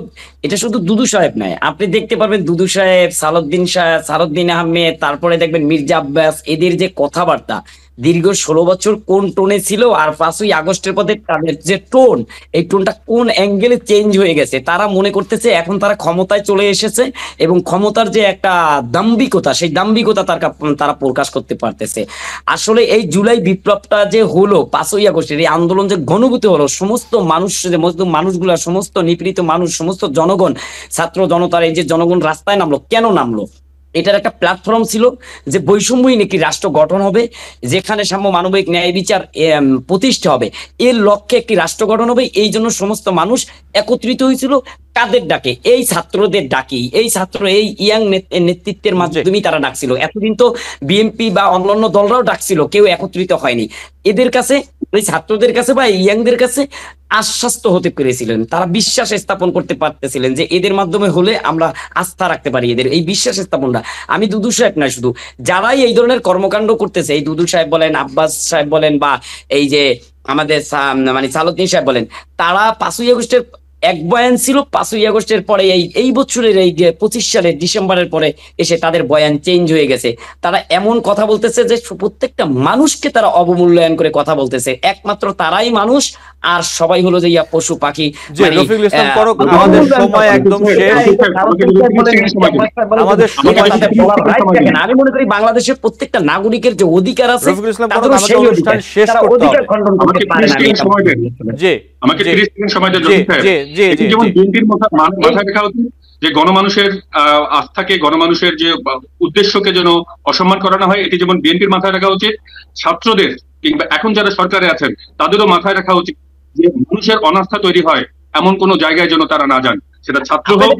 এটা শুধু দুদু সাহেব নয়, আপনি দেখতে পারবেন দুদু সাহেব, সালাউদ্দিন আহমেদ, তারপরে দেখবেন মির্জা আব্বাস, এদের যে কথাবার্তা দীর্ঘ 16 বছর কোন টোনে ছিল, আর 5ই আগস্টের পথে তাদের যে টোন, এই টোনটা কোন অ্যাঙ্গেলে চেঞ্জ হয়ে গেছে। তারা মনে করতেছে এখন তারা ক্ষমতায় চলে এসেছে এবং ক্ষমতার যে একটা দাম্ভিকতা, সেই দাম্ভিকতা তারা প্রকাশ করতে পারতেছে। আসলে এই জুলাই বিপ্লবটা যে হলো, 5ই আগস্টের এই আন্দোলন যে ঘনীভূত হলো, সমস্ত মানুষগুলা, সমস্ত নিপীড়িত মানুষ, সমস্ত জনগণ, ছাত্র জনতার এই যে জনগণ রাস্তায় নামলো, কেন নামলো? এটার একটা প্ল্যাটফর্ম ছিল যে বৈষম্যহীন একটি রাষ্ট্র গঠন হবে, যেখানে সাম্য, মানবিক, ন্যায় বিচার প্রতিষ্ঠা হবে, এর লক্ষ্যে একটি রাষ্ট্র গঠন হবে। এই জন্য সমস্ত মানুষ একত্রিত হয়েছিল। কাদের ডাকে? এই ছাত্রদের ডাকি, এই ছাত্র, এই ইয়াং নেতৃত্বের মাধ্যমেই তারা ডাকছিল। এতদিন তো বিএনপি বা অন্যান্য দলরাও ডাকছিল, কেউ একত্রিত হয়নি। এদের কাছে, এই ছাত্রদের কাছে বা ইয়াংদের কাছে আশ্বস্ত হতে পেরেছিলেন, তারা বিশ্বাস স্থাপন করতে পারতেছিলেন যে এদের মাধ্যমে হলে আমরা আস্থা রাখতে পারি। এদের এই বিশ্বাস স্থাপনটা, আমি দুদু সাহেব নয়, শুধু যারাই এই ধরনের কর্মকাণ্ড করতেছে, এই দুদু সাহেব বলেন, আব্বাস সাহেব বলেন, বা এই যে আমাদের মানে সালাউদ্দিন সাহেব বলেন, তারা 5ই আগস্টের এক বয়ান ছিল, 5ই আগস্টের পরে এই বছরের এই 25 সালের ডিসেম্বরের পরে এসে তাদের বয়ান চেঞ্জ হয়ে গেছে। তারা এমন কথা বলতেছে যে প্রত্যেকটা মানুষকে তারা অবমূল্যায়ন করে কথা বলতেছে। একমাত্র তারাই মানুষ, আর সবাই হলো যে পশু পাখি। আমি মনে করি বাংলাদেশের প্রত্যেকটা নাগরিকের যে অধিকার আছে, অধিকার খণ্ডন করতে পারে না।
আমাকে 30 সেকেন্ড সময় দেন। যেমন বিএনপির মাথায় রাখা উচিত যে গণমানুষের আস্থাকে, গণমানুষের যে উদ্দেশ্যকে যেন অসম্মান করা না হয়, এটি যেমন বিএনপির মাথায় রাখা উচিত। ছাত্রদের কিংবা এখন যারা সরকারে আছেন তাদেরও মাথায় রাখা উচিত যে মানুষের অনাস্থা তৈরি হয় এমন কোন জায়গায় যেন তারা না যান। সেটা ছাত্র হোক।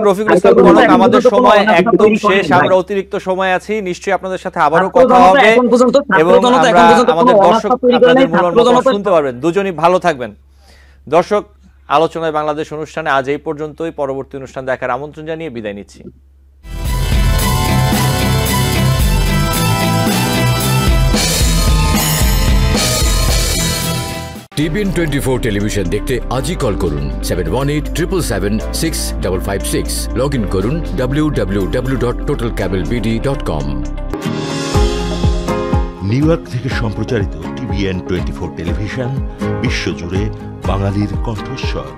রফিকুল ইসলাম কনক, আমাদের সময় একদম শেষ, আমরা অতিরিক্ত সময় আছি, নিশ্চয়ই আপনাদের সাথে আবারও কথা হবে এবং আমরা আমাদের দর্শক আপনাদের মূল্যবান মতামত শুনতে পারবেন। দুজনই ভালো থাকবেন। দর্শক, আলোচনায় বাংলাদেশ অনুষ্ঠানে আজ এই পর্যন্তই। পরবর্তী অনুষ্ঠান দেখার আমন্ত্রণ জানিয়ে বিদায় নিচ্ছি।
TBN 24 টেলিভিশন দেখতে আজই কল করুন 7187776556। লগ ইন করুন www.totalcablebd.com।
নিউ ইয়র্ক থেকে সম্প্রচারিত TBN 24 টেলিভিশন বিশ্বজুড়ে বাঙালির কণ্ঠস্বর।